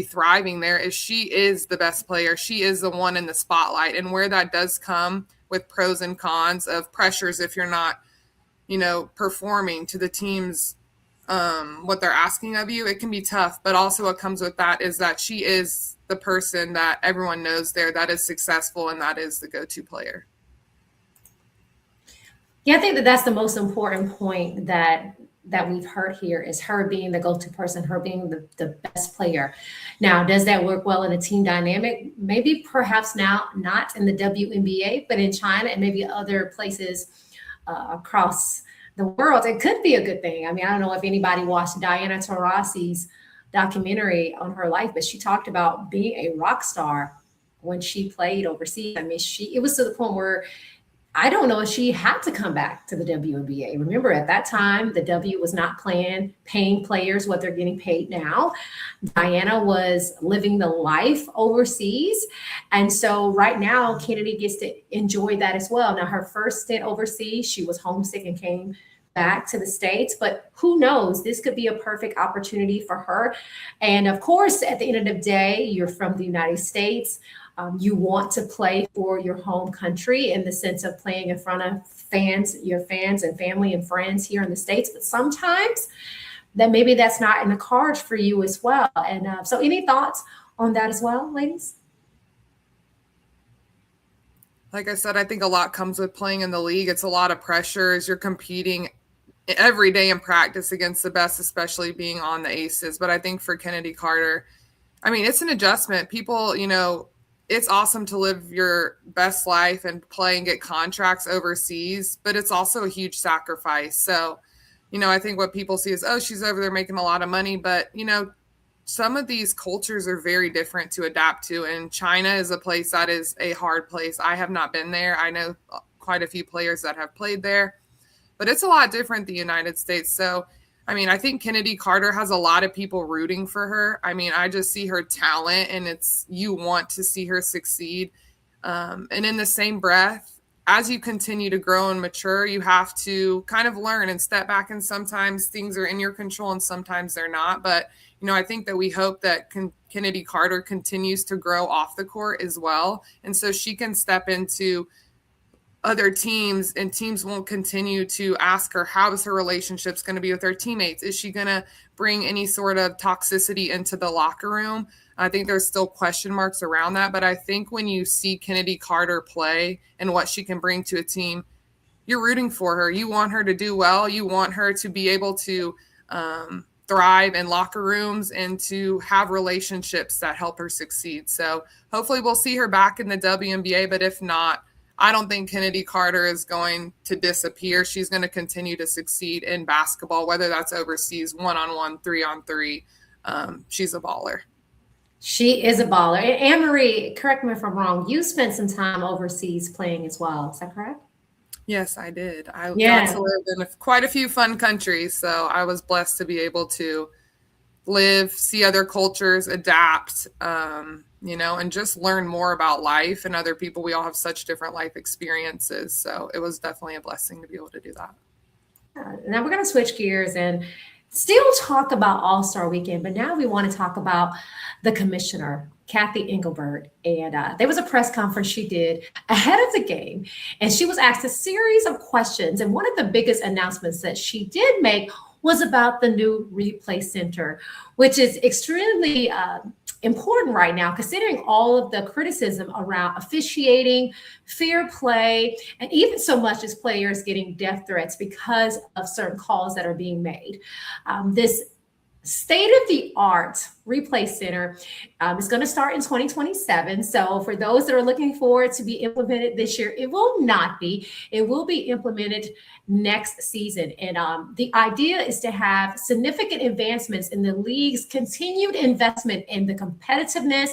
thriving there is she is the best player. She is the one in the spotlight, and where that does come with pros and cons of pressures if you're not, performing to the team's what they're asking of you, it can be tough. But also what comes with that is that she is the person that everyone knows there that is successful and that is the go-to player. Yeah, I think that that's the most important point that we've heard here is her being the go-to person, her being the best player. Now, does that work well in a team dynamic? Maybe perhaps now not in the WNBA, but in China and maybe other places across the world, it could be a good thing. I mean, I don't know if anybody watched Diana Taurasi's documentary on her life, but she talked about being a rock star when she played overseas. I mean, it was to the point where I don't know if she had to come back to the WNBA. Remember, at that time, the W was not paying players what they're getting paid now. Diana was living the life overseas. And so right now, Kennedy gets to enjoy that as well. Now, her first stint overseas, she was homesick and came back to the States, but who knows? This could be a perfect opportunity for her. And of course, at the end of the day, you're from the United States. You want to play for your home country in the sense of playing in front of your fans and family and friends here in the States. But sometimes that maybe that's not in the cards for you as well. And so any thoughts on that as well, ladies? Like I said, I think a lot comes with playing in the league. It's a lot of pressure as you're competing every day in practice against the best, especially being on the Aces. But I think for Kennedy Carter, I mean, it's an adjustment. People, it's awesome to live your best life and play and get contracts overseas, but it's also a huge sacrifice. So, I think what people see is, oh, she's over there making a lot of money. But, some of these cultures are very different to adapt to. And China is a place that is a hard place. I have not been there. I know quite a few players that have played there, but it's a lot different than the United States. So, I mean, I think Kennedy Carter has a lot of people rooting for her. I mean, I just see her talent and you want to see her succeed. And in the same breath, as you continue to grow and mature, you have to kind of learn and step back. And sometimes things are in your control and sometimes they're not. But, I think that we hope that Kennedy Carter continues to grow off the court as well. And so she can step into other teams and teams won't continue to ask her, how is her relationships going to be with her teammates? Is she going to bring any sort of toxicity into the locker room? I think there's still question marks around that. But I think when you see Kennedy Carter play and what she can bring to a team, you're rooting for her. You want her to do well. You want her to be able to thrive in locker rooms and to have relationships that help her succeed. So hopefully we'll see her back in the WNBA. But if not, I don't think Kennedy Carter is going to disappear. She's going to continue to succeed in basketball, whether that's overseas, 1-on-1, 3-on-3. She's a baller. She is a baller. And Anne-Marie, correct me if I'm wrong, you spent some time overseas playing as well. Is that correct? Yes, I did. I got to live in quite a few fun countries, so I was blessed to be able to live, see other cultures, adapt, and just learn more about life and other people. We all have such different life experiences. So it was definitely a blessing to be able to do that. Now we're going to switch gears and still talk about All-Star Weekend, but now we want to talk about the commissioner, Kathy Engelbert. And there was a press conference she did ahead of the game, and she was asked a series of questions. And one of the biggest announcements that she did make was about the new replay center, which is extremely important right now, considering all of the criticism around officiating, fair play, and even so much as players getting death threats because of certain calls that are being made. This state-of-the-art replay center is going to start in 2027. So for those that are looking for it to be implemented this year, it will not be. It will be implemented next season. And the idea is to have significant advancements in the league's continued investment in the competitiveness,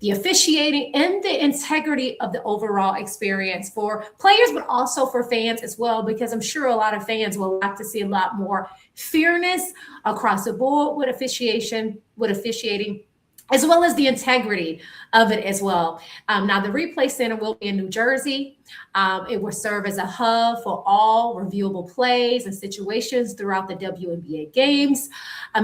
the officiating, and the integrity of the overall experience for players, but also for fans as well, because I'm sure a lot of fans will like to see a lot more fairness across the board with officiating, as well as the integrity of it as well. Now, the replay center will be in New Jersey. It will serve as a hub for all reviewable plays and situations throughout the WNBA games.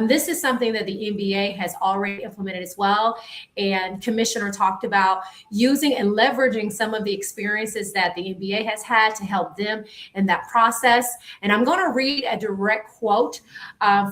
This is something that the NBA has already implemented as well. And Commissioner talked about using and leveraging some of the experiences that the NBA has had to help them in that process. And I'm going to read a direct quote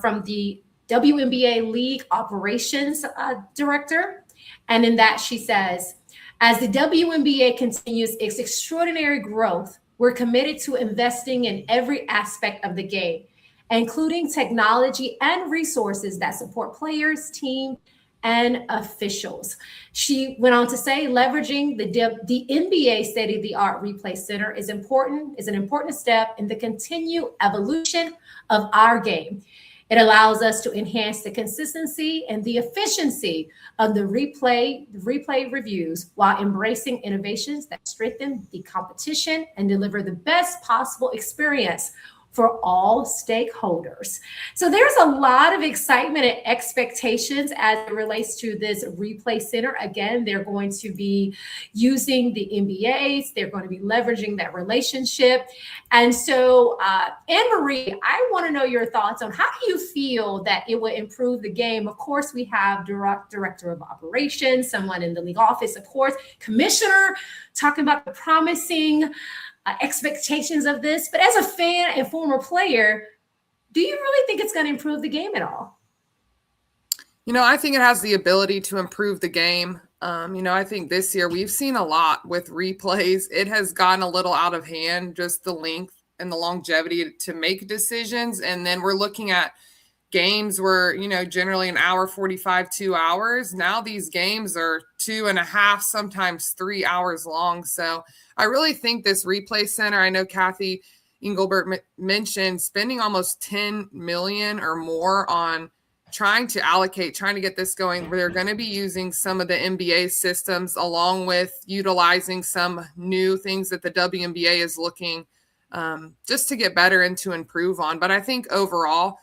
from the WNBA League Operations Director. And in that, she says, as the WNBA continues its extraordinary growth, we're committed to investing in every aspect of the game, including technology and resources that support players, team, and officials. She went on to say, leveraging the NBA state-of-the-art replay center is an important step in the continued evolution of our game. It allows us to enhance the consistency and the efficiency of the replay reviews while embracing innovations that strengthen the competition and deliver the best possible experience for all stakeholders. So there's a lot of excitement and expectations as it relates to this replay center. Again, they're going to be using the NBAs, they're going to be leveraging that relationship. And so, Anne Marie, I want to know your thoughts on how do you feel that it will improve the game? Of course, we have director of operations, someone in the league office, of course, commissioner talking about the promising expectations of this. But as a fan and former player, do you really think it's going to improve the game at all? I think it has the ability to improve the game. I think this year we've seen a lot with replays. It has gotten a little out of hand, just the length and the longevity to make decisions. And then we're looking at games were, generally an hour 45, 2 hours. Now these games are 2.5, sometimes 3 hours long. So I really think this replay center, I know Kathy Engelbert mentioned spending almost $10 million or more on trying to get this going, where they're going to be using some of the NBA systems along with utilizing some new things that the WNBA is looking just to get better and to improve on. But I think overall,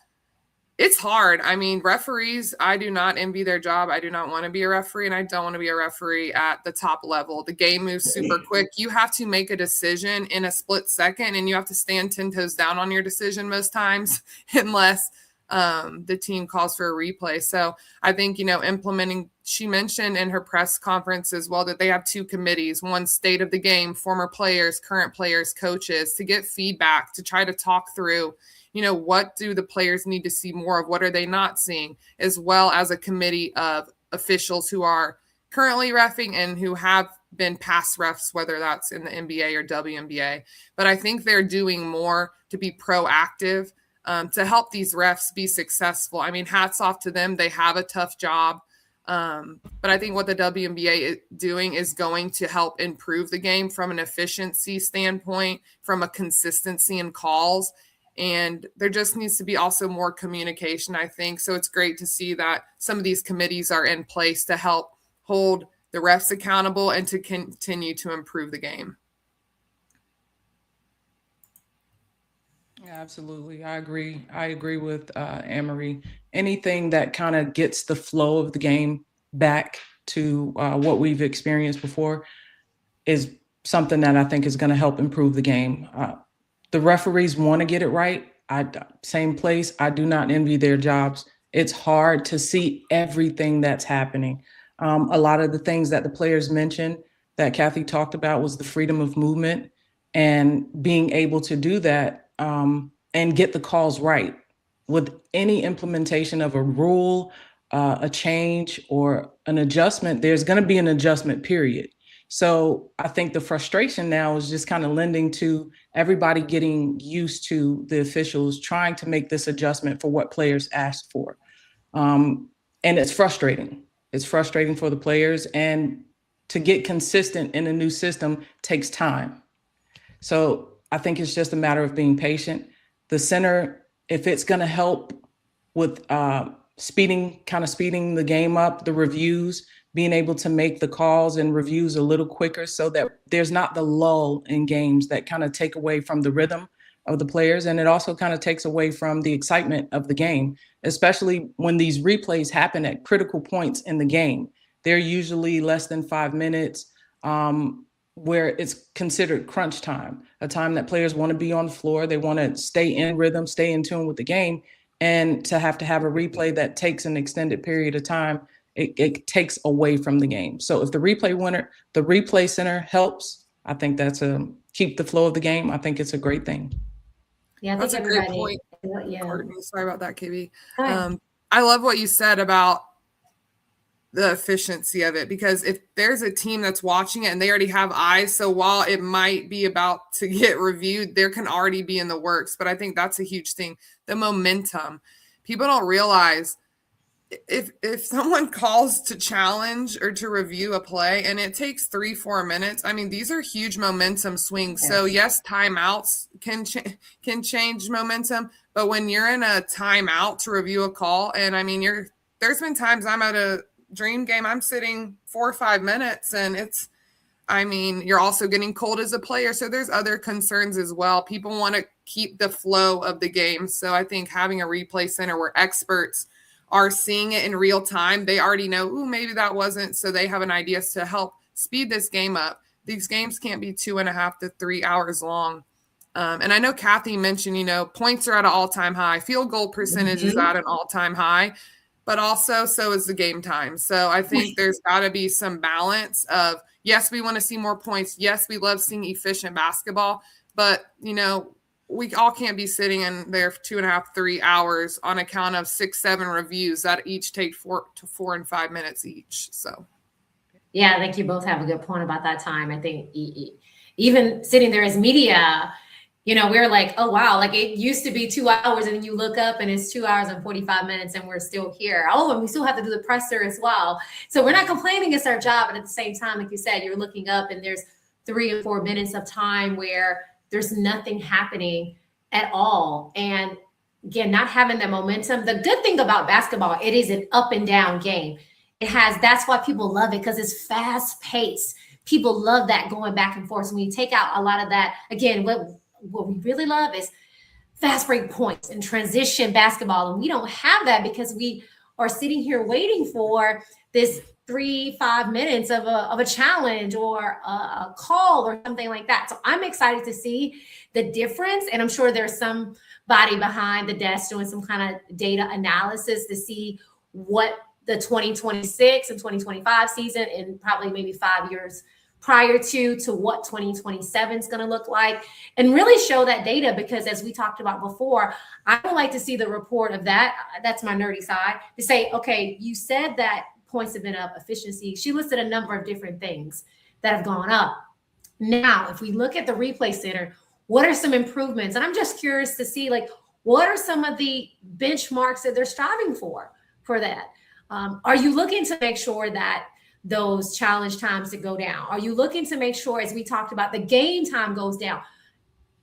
it's hard. I mean, referees, I do not envy their job. I do not want to be a referee, and I don't want to be a referee at the top level. The game moves super quick. You have to make a decision in a split second, and you have to stand 10 toes down on your decision most times, unless the team calls for a replay. So I think, implementing, she mentioned in her press conference as well that they have 2 committees, one state of the game, former players, current players, coaches, to get feedback, to try to talk through, what do the players need to see more of? What are they not seeing? As well as a committee of officials who are currently reffing and who have been past refs, whether that's in the NBA or WNBA. But I think they're doing more to be proactive to help these refs be successful. I mean, hats off to them. They have a tough job. But I think what the WNBA is doing is going to help improve the game from an efficiency standpoint, from a consistency in calls. And there just needs to be also more communication, I think. So it's great to see that some of these committees are in place to help hold the refs accountable and to continue to improve the game. Yeah, absolutely. I agree. I agree with Anne-Marie. Anything that kind of gets the flow of the game back to what we've experienced before is something that I think is going to help improve the game. The referees want to get it right. Same place. I do not envy their jobs. It's hard to see everything that's happening. A lot of the things that the players mentioned that Kathy talked about was the freedom of movement and being able to do that and get the calls right. With any implementation of a rule, a change, or an adjustment, there's going to be an adjustment period. So I think the frustration now is just kind of lending to everybody getting used to the officials trying to make this adjustment for what players asked for. And it's frustrating. It's frustrating for the players, and to get consistent in a new system takes time. So I think it's just a matter of being patient. The center, if it's going to help with speeding the game up, the reviews, being able to make the calls and reviews a little quicker so that there's not the lull in games that kind of take away from the rhythm of the players. And it also kind of takes away from the excitement of the game, especially when these replays happen at critical points in the game. They're usually less than 5 minutes, where it's considered crunch time, a time that players want to be on the floor. They want to stay in rhythm, stay in tune with the game. And to have a replay that takes an extended period of time, it takes away from the game. So if the replay center helps, I think that's keep the flow of the game. I think it's a great thing. Yeah, that's a great point. Yeah. Courtney, sorry about that, KB. I love what you said about the efficiency of it, because if there's a team that's watching it and they already have eyes, so while it might be about to get reviewed, there can already be in the works. But I think that's a huge thing. The momentum. People don't realize if someone calls to challenge or to review a play and it takes 3-4 minutes, I mean, these are huge momentum swings. Yes. So yes, timeouts can change momentum, but when you're in a timeout to review a call, and I mean, there's been times I'm at a dream game, I'm sitting 4 or 5 minutes, and you're also getting cold as a player. So there's other concerns as well. People want to keep the flow of the game. So I think having a replay center where experts are seeing it in real time, they already know, maybe that wasn't, so they have an idea to help speed this game up. These games can't be 2.5 to 3 hours long. And I know Kathy mentioned, points are at an all-time high. Field goal percentage is at an all-time high, but also so is the game time. So I think there's got to be some balance of, yes, we want to see more points. Yes, we love seeing efficient basketball, but, we all can't be sitting in there for 2.5, 3 hours on account of 6-7 reviews that each take 4 and 5 minutes each. So, yeah, I think you both have a good point about that time. I think even sitting there as media, we're like, oh, wow, like it used to be 2 hours, and then you look up and it's 2 hours and 45 minutes and we're still here. Oh, and we still have to do the presser as well. So we're not complaining it's our job. But at the same time, like you said, you're looking up and there's 3 or 4 minutes of time where there's nothing happening at all. And again, not having the momentum. The good thing about basketball, it is an up and down game. That's why people love it, because it's fast paced. People love that going back and forth. So when you take out a lot of that, again, what we really love is fast break points and transition basketball. And we don't have that because we are sitting here waiting for this 3-5 minutes of a challenge or a call or something like that. So I'm excited to see the difference. And I'm sure there's somebody behind the desk doing some kind of data analysis to see what the 2026 and 2025 season, and probably maybe 5 years prior to what 2027 is going to look like, and really show that data. Because as we talked about before, I would like to see the report of that. That's my nerdy side, to say, okay, you said that points have been up, efficiency. She listed a number of different things that have gone up. Now, if we look at the replay center, what are some improvements? And I'm just curious to see, like, what are some of the benchmarks that they're striving for that? Are you looking to make sure that those challenge times to go down? Are you looking to make sure, as we talked about, the game time goes down?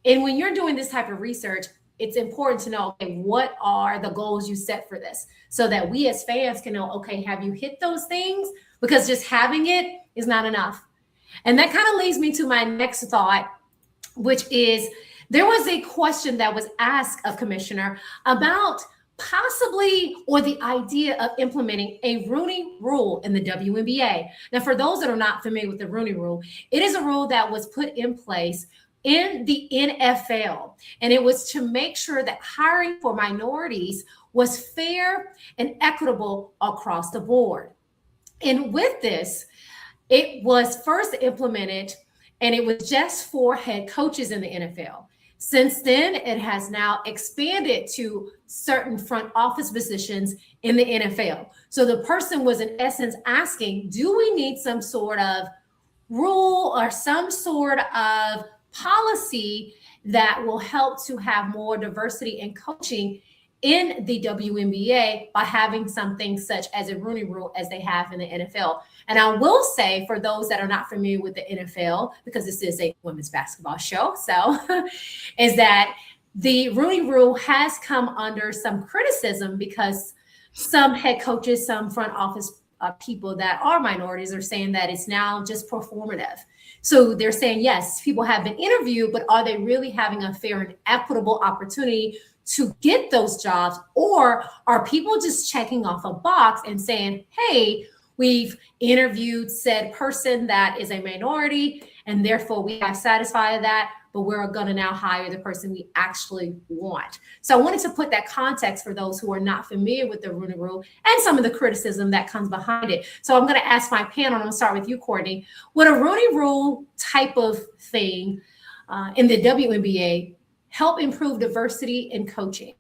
And when you're doing this type of research, it's important to know, okay, what are the goals you set for this, so that we as fans can know, okay, have you hit those things? Because just having it is not enough. And that kind of leads me to my next thought, which is, there was a question that was asked of Commissioner about possibly, or the idea of implementing a Rooney Rule in the WNBA. Now, for those that are not familiar with the Rooney Rule, it is a rule that was put in place in the NFL, and it was to make sure that hiring for minorities was fair and equitable across the board. And with this, it was first implemented, and it was just for head coaches in the NFL. Since then, it has now expanded to certain front office positions in the NFL. So the person was in essence asking, do we need some sort of rule or some sort of policy that will help to have more diversity in coaching in the WNBA by having something such as a Rooney Rule as they have in the NFL? And I will say, for those that are not familiar with the NFL, because this is a women's basketball show, so is that the Rooney Rule has come under some criticism, because some head coaches, some front office people that are minorities are saying that it's now just performative. So they're saying, yes, people have been interviewed, but are they really having a fair and equitable opportunity to get those jobs? Or are people just checking off a box and saying, hey, we've interviewed said person that is a minority, and therefore we have satisfied that, but we're going to now hire the person we actually want. So I wanted to put that context for those who are not familiar with the Rooney Rule and some of the criticism that comes behind it. So I'm going to ask my panel, and I'm going to start with you, Courtney. Would a Rooney Rule type of thing in the WNBA help improve diversity in coaching?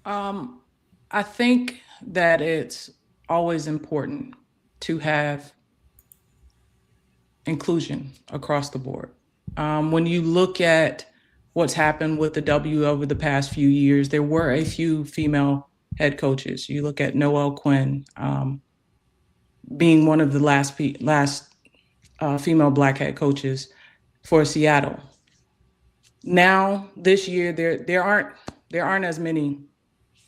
I think that it's always important to have inclusion across the board. When you look at what's happened with the W over the past few years, there were a few female head coaches. You look at Noelle Quinn being one of the last female Black head coaches for Seattle. Now this year, there aren't as many.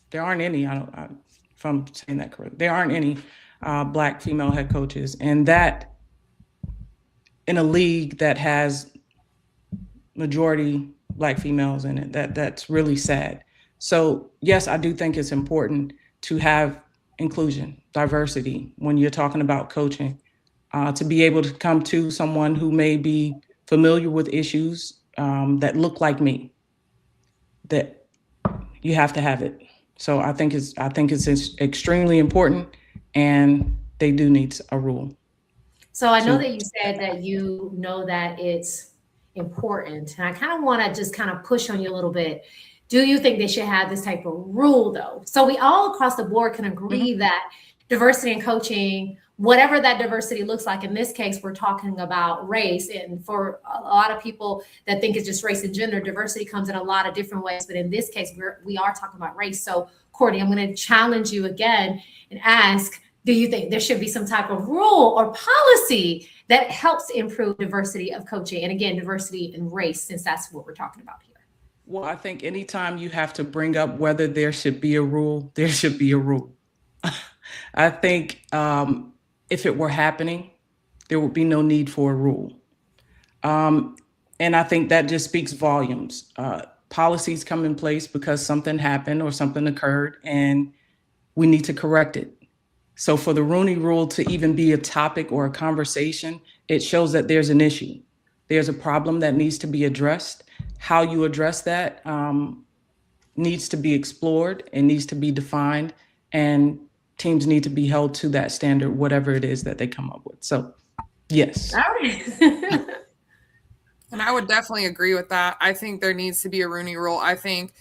There aren't any. If I'm saying that correct, there aren't any Black female head coaches, and that in a league that has majority Black females in it, that's really sad. So yes, I do think it's important to have inclusion, diversity when you're talking about coaching, to be able to come to someone who may be familiar with issues that look like me, that you have to have it. So I think it's extremely important, and they do need a rule. So I know that you said that you know that it's important, and I kind of want to just kind of push on you a little bit. Do you think they should have this type of rule, though? So we all across the board can agree that diversity in coaching, whatever that diversity looks like, in this case, we're talking about race. And for a lot of people that think it's just race and gender, diversity comes in a lot of different ways. But in this case, we are talking about race. So Courtney, I'm going to challenge you again and ask, do you think there should be some type of rule or policy that helps improve diversity of coaching? And again, diversity in race, since that's what we're talking about here. Well, I think anytime you have to bring up whether there should be a rule, there should be a rule. I think if it were happening, there would be no need for a rule. And I think that just speaks volumes. Policies come in place because something happened or something occurred, and we need to correct it. So for the Rooney Rule to even be a topic or a conversation, it shows that there's an issue. There's a problem that needs to be addressed. How you address that needs to be explored and needs to be defined, and teams need to be held to that standard, whatever it is that they come up with. So, yes. All right. And I would definitely agree with that. I think there needs to be a Rooney Rule. I think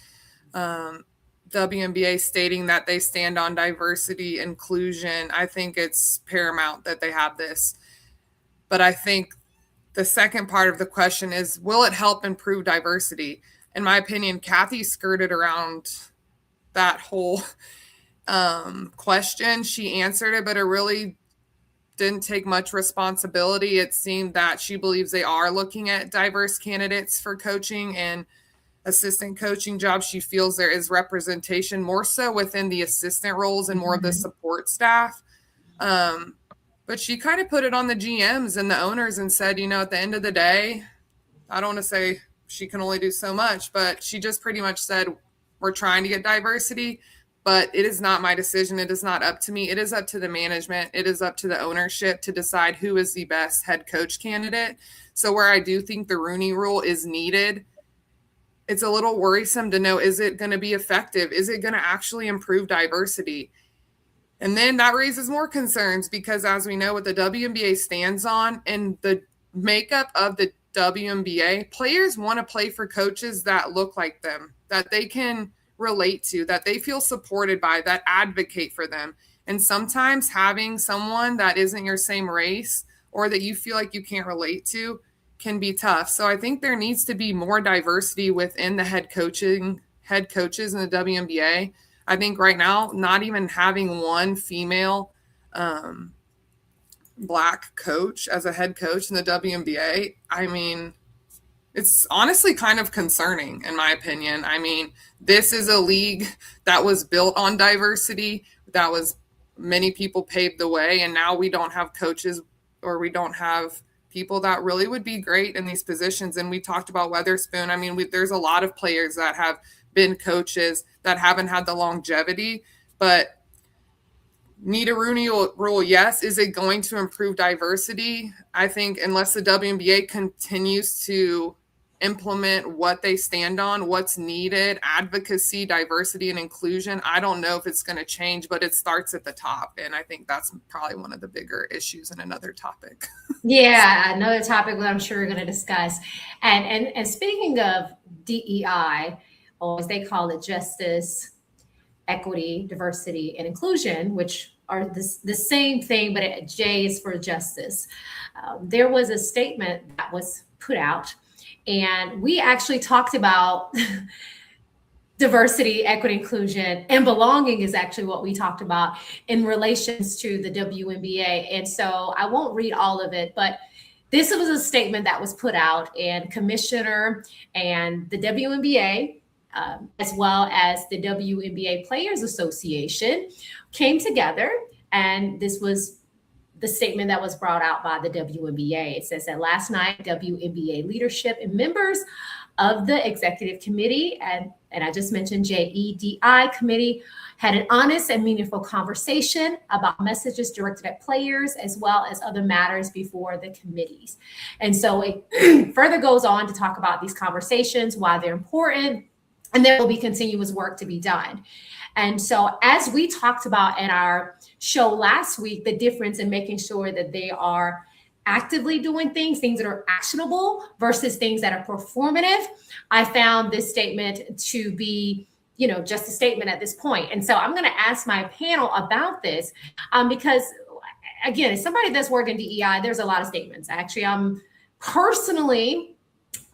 WNBA stating that they stand on diversity, inclusion, I think it's paramount that they have this. But I think the second part of the question is, will it help improve diversity? In my opinion, Kathy skirted around that whole question. She answered it, but it really didn't take much responsibility. It seemed that she believes they are looking at diverse candidates for coaching and assistant coaching jobs. She feels there is representation more so within the assistant roles and more of the support staff. But she kind of put it on the GMs and the owners and said, at the end of the day, I don't want to say she can only do so much, but she just pretty much said, we're trying to get diversity, but it is not my decision. It is not up to me. It is up to the management. It is up to the ownership to decide who is the best head coach candidate. So where I do think the Rooney Rule is needed, it's a little worrisome to know, is it going to be effective? Is it going to actually improve diversity? And then that raises more concerns because, as we know, what the WNBA stands on and the makeup of the WNBA, players want to play for coaches that look like them, that they can relate to, that they feel supported by, that advocate for them. And sometimes having someone that isn't your same race or that you feel like you can't relate to can be tough. So I think there needs to be more diversity within the head coaches in the WNBA. I think right now, not even having one female Black coach as a head coach in the WNBA, I mean, it's honestly kind of concerning in my opinion. I mean, this is a league that was built on diversity, that was many people paved the way, and now we don't have coaches or we don't have people that really would be great in these positions. And we talked about Weatherspoon. I mean, there's a lot of players that have been coaches that haven't had the longevity, but need a Rooney Rule, yes. Is it going to improve diversity? I think unless the WNBA continues to implement what they stand on, what's needed, advocacy, diversity, and inclusion, I don't know if it's going to change, but it starts at the top. And I think that's probably one of the bigger issues in another topic. Yeah, another topic that I'm sure we're going to discuss. And speaking of DEI, or as they call it, justice, equity, diversity, and inclusion, which are the same thing, but J is for justice. There was a statement that was put out, and we actually talked about diversity, equity, inclusion, and belonging is actually what we talked about in relations to the WNBA. And so I won't read all of it, but this was a statement that was put out, and Commissioner and the WNBA, as well as the WNBA Players Association, came together, and this was the statement that was brought out by the WNBA. It says that last night, WNBA leadership and members of the executive committee and I just mentioned JEDI committee had an honest and meaningful conversation about messages directed at players as well as other matters before the committees. And so it further goes on to talk about these conversations, why they're important, and there will be continuous work to be done. And so as we talked about in our show last week, the difference in making sure that they are actively doing things that are actionable versus things that are performative, I found this statement to be, just a statement at this point. And so I'm going to ask my panel about this because, again, as somebody that's worked in DEI, there's a lot of statements. Actually, personally,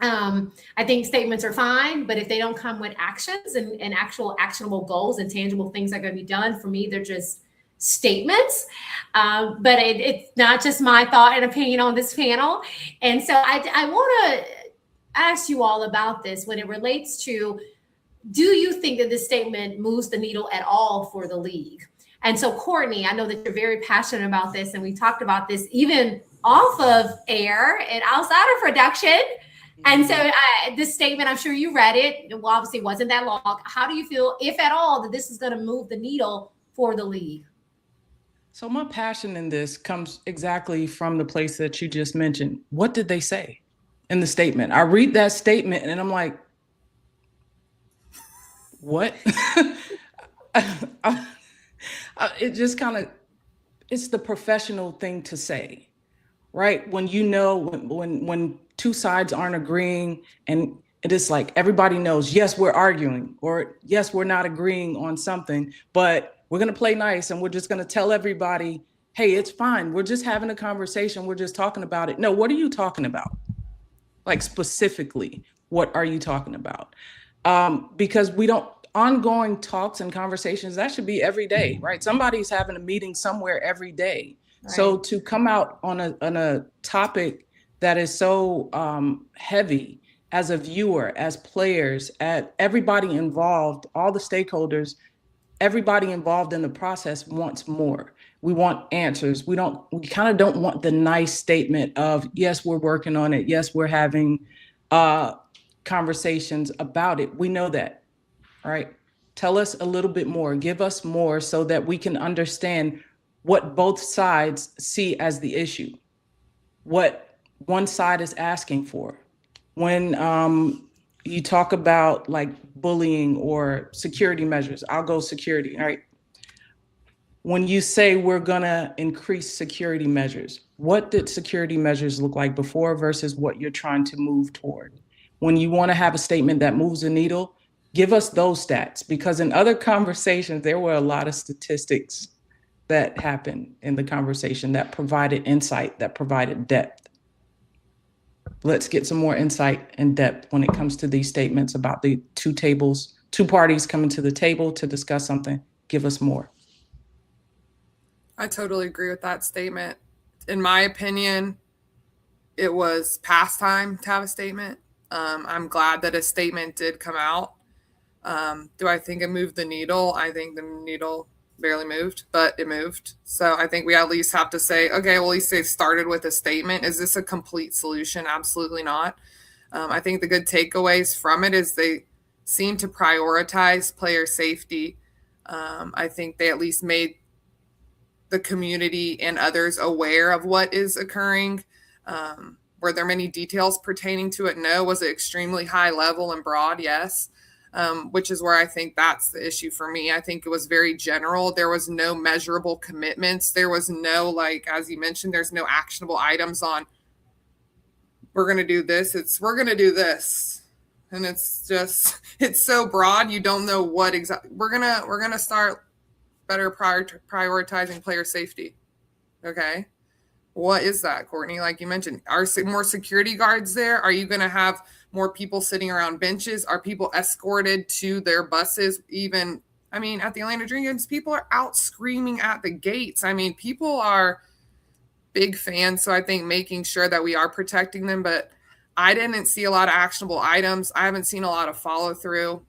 I think statements are fine, but if they don't come with actions and actual actionable goals and tangible things that are going to be done, for me, they're just statements. But it's not just my thought and opinion on this panel. And so I want to ask you all about this when it relates to, do you think that this statement moves the needle at all for the league? And so, Courtney, I know that you're very passionate about this, and we talked about this even off of air and outside of production. And so this statement, I'm sure you read it. Well, obviously, it wasn't that long. How do you feel, if at all, that this is going to move the needle for the league? So my passion in this comes exactly from the place that you just mentioned. What did they say in the statement? I read that statement and I'm like, what? It just kind of, it's the professional thing to say, right? When when two sides aren't agreeing, and it is like everybody knows, yes, we're arguing, or yes, we're not agreeing on something, but we're going to play nice and we're just going to tell everybody, hey, it's fine. We're just having a conversation. We're just talking about it. No, what are you talking about? Like specifically, what are you talking about? Because we don't, ongoing talks and conversations, that should be every day, right? Somebody's having a meeting somewhere every day. Right. So to come out on a topic that is so heavy, as a viewer, as players, at everybody involved, all the stakeholders, everybody involved in the process wants more. We want answers. We kind of don't want the nice statement of, yes, we're working on it. Yes, we're having conversations about it. We know that, right? Tell us a little bit more, give us more so that we can understand what both sides see as the issue, what one side is asking for. When you talk about like bullying or security measures, I'll go security, right? When you say we're gonna increase security measures, what did security measures look like before versus what you're trying to move toward? When you wanna have a statement that moves the needle, give us those stats, because in other conversations, there were a lot of statistics that happened in the conversation that provided insight, that provided depth. Let's get some more insight and depth when it comes to these statements about the two parties coming to the table to discuss something. Give us more. I totally agree with that statement. In my opinion, it was past time to have a statement. I'm glad that a statement did come out. Do I think it moved the needle? I think the needle barely moved, but it moved. So I think we at least have to say, okay, well, at least they started with a statement. Is this a complete solution? Absolutely not. I think the good takeaways from it is they seem to prioritize player safety. I think they at least made the community and others aware of what is occurring. Were there many details pertaining to it? No. Was it extremely high level and broad? Yes. Which is where I think that's the issue for me. I think it was very general. There was no measurable commitments. There was no, like, as you mentioned, there's no actionable items on, we're going to do this. It's, we're going to do this. And it's just, it's so broad. You don't know what exactly, we're going to start better prioritizing player safety. Okay. What is that, Courtney? Like you mentioned, are more security guards there? Are you going to have more people sitting around benches? Are people escorted to their buses? Even, I mean, at the Atlanta Dream Games, people are out screaming at the gates. I mean, people are big fans. So I think making sure that we are protecting them, but I didn't see a lot of actionable items. I haven't seen a lot of follow through.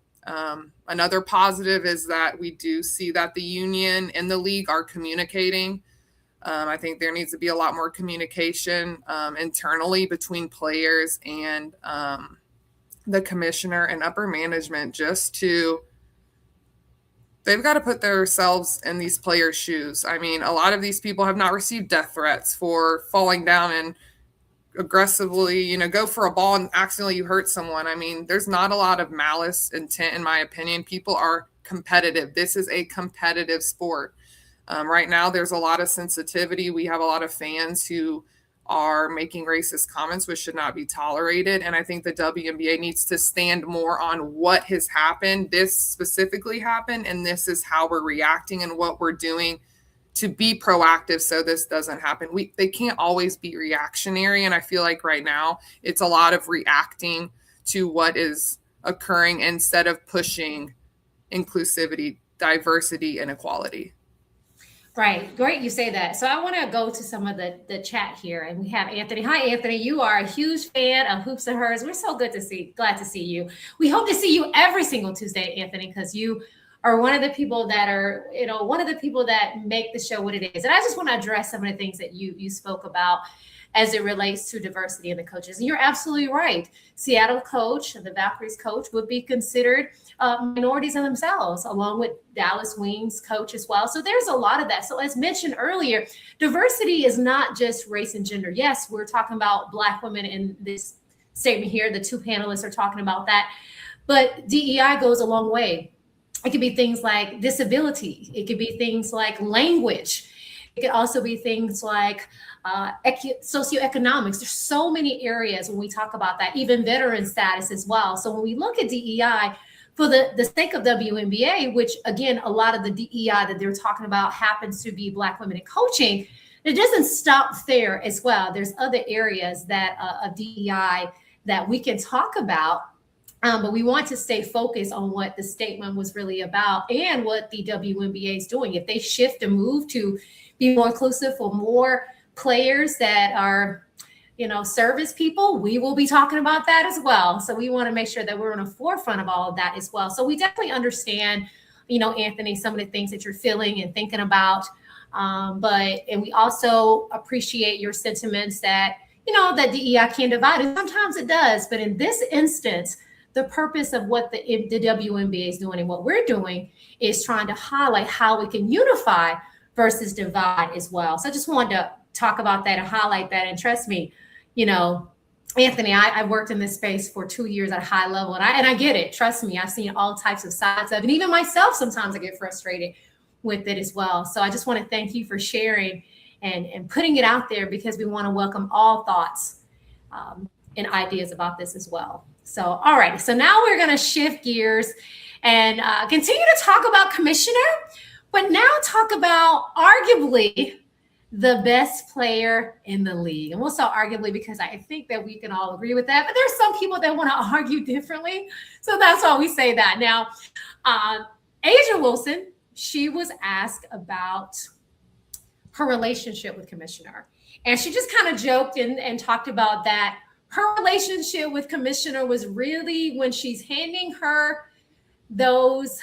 Another positive is that we do see that the union and the league are communicating. I think there needs to be a lot more communication internally between players and the commissioner and upper management, they've got to put themselves in these players' shoes. I mean, a lot of these people have not received death threats for falling down and aggressively, go for a ball and accidentally you hurt someone. I mean, there's not a lot of malice intent, in my opinion. People are competitive. This is a competitive sport. Right now, there's a lot of sensitivity. We have a lot of fans who are making racist comments, which should not be tolerated. And I think the WNBA needs to stand more on what has happened. This specifically happened, and this is how we're reacting and what we're doing to be proactive so this doesn't happen. They can't always be reactionary. And I feel like right now it's a lot of reacting to what is occurring instead of pushing inclusivity, diversity, and equality. Right. Great you say that. So I want to go to some of the chat here. And we have Anthony. Hi, Anthony. You are a huge fan of Hoops and Hers. We're so glad to see you. We hope to see you every single Tuesday, Anthony, because you are one of the people that make the show what it is. And I just want to address some of the things that you spoke about as it relates to diversity in the coaches. And you're absolutely right. Seattle coach, the Valkyries coach, would be considered minorities in themselves, along with Dallas Wings coach as well. So there's a lot of that. So as mentioned earlier, diversity is not just race and gender. Yes, we're talking about Black women in this statement here. The two panelists are talking about that. But DEI goes a long way. It could be things like disability. It could be things like language. It could also be things like socioeconomics. There's so many areas when we talk about that, even veteran status as well. So when we look at DEI, for the sake of WNBA, which again, a lot of the DEI that they're talking about happens to be Black women in coaching, it doesn't stop there as well. There's other areas that of DEI that we can talk about. But we want to stay focused on what the statement was really about and what the WNBA is doing. If they shift and move to be more inclusive for more players that are, service people, we will be talking about that as well. So we want to make sure that we're on the forefront of all of that as well. So we definitely understand, Anthony, some of the things that you're feeling and thinking about. And we also appreciate your sentiments that, that DEI can divide. And sometimes it does. But in this instance, the purpose of what the WNBA is doing and what we're doing is trying to highlight how we can unify versus divide as well. So I just wanted to talk about that and highlight that. And trust me, Anthony, I worked in this space for 2 years at a high level, and I get it. Trust me, I've seen all types of sides of it. And even myself, sometimes I get frustrated with it as well. So I just want to thank you for sharing and putting it out there, because we want to welcome all thoughts and ideas about this as well. So, all right. So now we're going to shift gears and continue to talk about commissioner, but now talk about arguably the best player in the league. And we'll say arguably because I think that we can all agree with that. But there's some people that want to argue differently. So that's why we say that. Now, A'ja Wilson, she was asked about her relationship with Commissioner. And she just kind of joked and talked about that. Her relationship with Commissioner was really when she's handing her those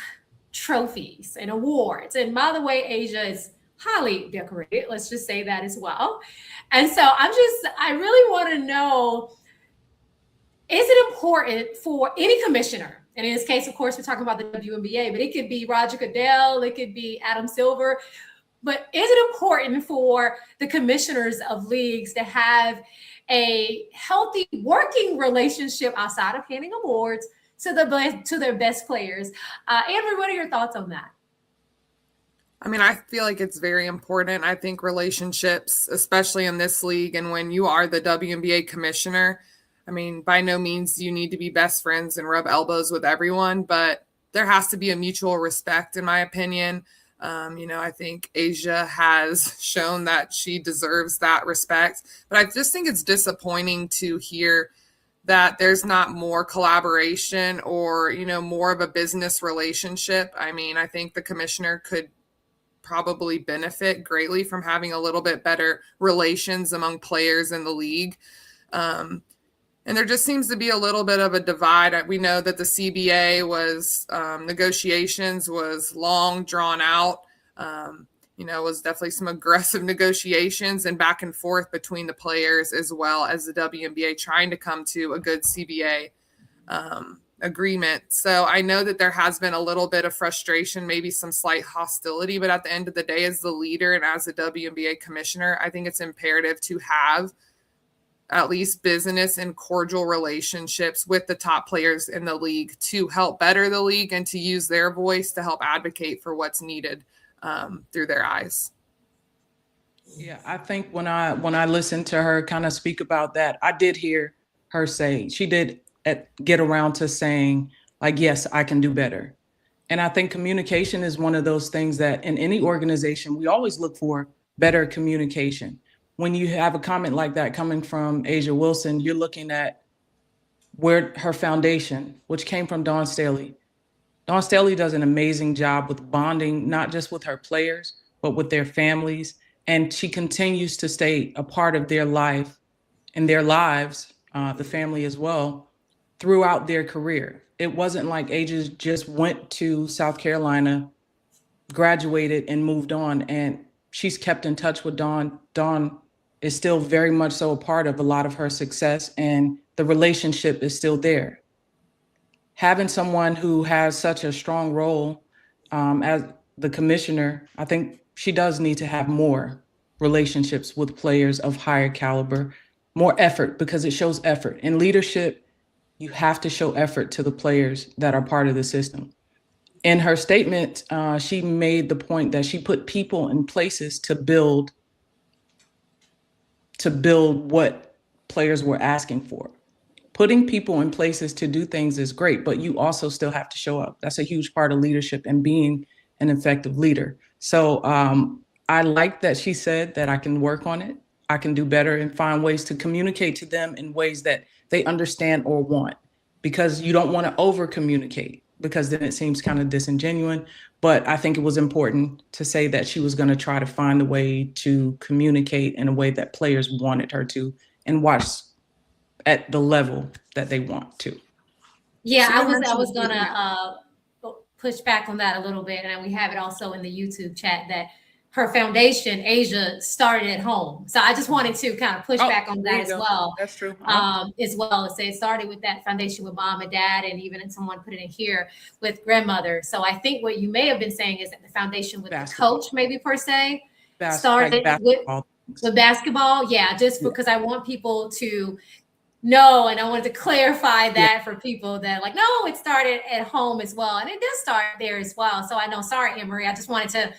trophies and awards. And by the way, A'ja is highly decorated. Let's just say that as well. And so I really want to know, is it important for any commissioner? And in this case, of course, we're talking about the WNBA, but it could be Roger Goodell, it could be Adam Silver. But is it important for the commissioners of leagues to have a healthy working relationship outside of handing awards to their best players? Andrew, what are your thoughts on that? I mean, I feel like it's very important. I think relationships, especially in this league, and when you are the WNBA commissioner, I mean, by no means you need to be best friends and rub elbows with everyone, but there has to be a mutual respect, in my opinion. I think Asia has shown that she deserves that respect. But I just think it's disappointing to hear that there's not more collaboration or, more of a business relationship. I mean, I think the commissioner could probably benefit greatly from having a little bit better relations among players in the league. And there just seems to be a little bit of a divide. We know that the CBA was negotiations was long, drawn out. Was definitely some aggressive negotiations and back and forth between the players as well as the WNBA trying to come to a good CBA agreement. So I know that there has been a little bit of frustration, maybe some slight hostility, but at the end of the day, as the leader and as the WNBA commissioner, I think it's imperative to have at least business and cordial relationships with the top players in the league to help better the league and to use their voice to help advocate for what's needed through their eyes. Yeah, I think when I listened to her kind of speak about that, I did hear her say, she did get around to saying, like, yes, I can do better. And I think communication is one of those things that in any organization, we always look for better communication. When you have a comment like that coming from Asia Wilson, you're looking at where her foundation, which came from Dawn Staley. Dawn Staley does an amazing job with bonding, not just with her players, but with their families. And she continues to stay a part of their life and their lives, the family as well, throughout their career. It wasn't like Asia just went to South Carolina, graduated, and moved on. And she's kept in touch with Dawn. Dawn is still very much so a part of a lot of her success, and the relationship is still there. Having someone who has such a strong role as the commissioner, I think she does need to have more relationships with players of higher caliber, more effort, because it shows effort. In leadership, you have to show effort to the players that are part of the system. In her statement, she made the point that she put people in places to build what players were asking for. Putting people in places to do things is great, but you also still have to show up. That's a huge part of leadership and being an effective leader. So I like that she said that I can work on it. I can do better and find ways to communicate to them in ways that they understand or want, because you don't want to over communicate, because then it seems kind of disingenuous. But I think it was important to say that she was going to try to find a way to communicate in a way that players wanted her to and watch at the level that they want to. Yeah, I was gonna push back on that a little bit, and we have it also in the YouTube chat that her foundation, Asia, started at home. So I just wanted to kind of push back on that as well. That's true. As well as say it started with that foundation with mom and dad, and even someone put it in here with grandmother. So I think what you may have been saying is that the foundation with the coach, maybe per se, started with basketball. Yeah, just because I want people to know, and I wanted to clarify that for people that like, no, it started at home as well, and it does start there as well. So I know, sorry, Anne-Marie, I just wanted to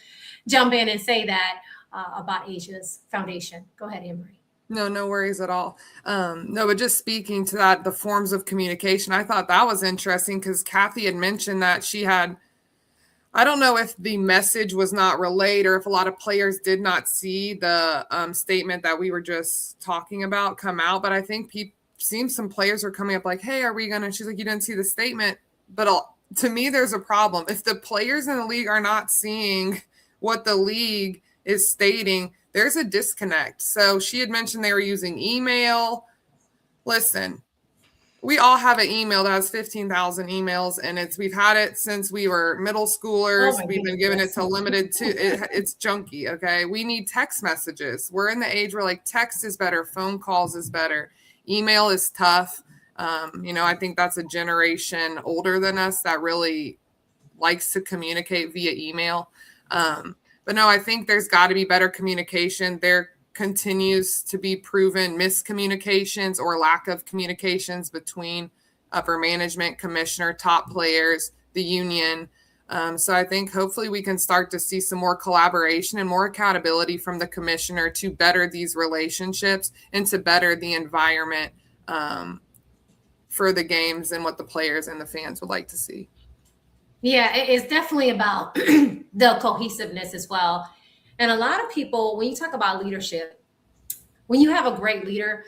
jump in and say that about Asia's foundation. Go ahead, Anne-Marie. No worries at all. No, but just speaking to that, the forms of communication, I thought that was interesting because Kathy had mentioned that she had, I don't know if the message was not relayed or if a lot of players did not see the statement that we were just talking about come out, but I think seen some players are coming up like, hey, are we gonna, she's like, you didn't see the statement. But to me, there's a problem. If the players in the league are not seeing what the league is stating, there's a disconnect. So she had mentioned they were using email. Listen, we all have an email that has 15,000 emails, and we've had it since we were middle schoolers. We've been given it to limited to it's junky. Okay. We need text messages. We're in the age where like text is better. Phone calls is better. Email is tough. I think that's a generation older than us that really likes to communicate via email. But no, I think there's got to be better communication. There continues to be proven miscommunications or lack of communications between upper management, commissioner, top players, the union. So I think hopefully we can start to see some more collaboration and more accountability from the commissioner to better these relationships and to better the environment for the games and what the players and the fans would like to see. Yeah, it's definitely about the cohesiveness as well. And a lot of people, when you talk about leadership, when you have a great leader,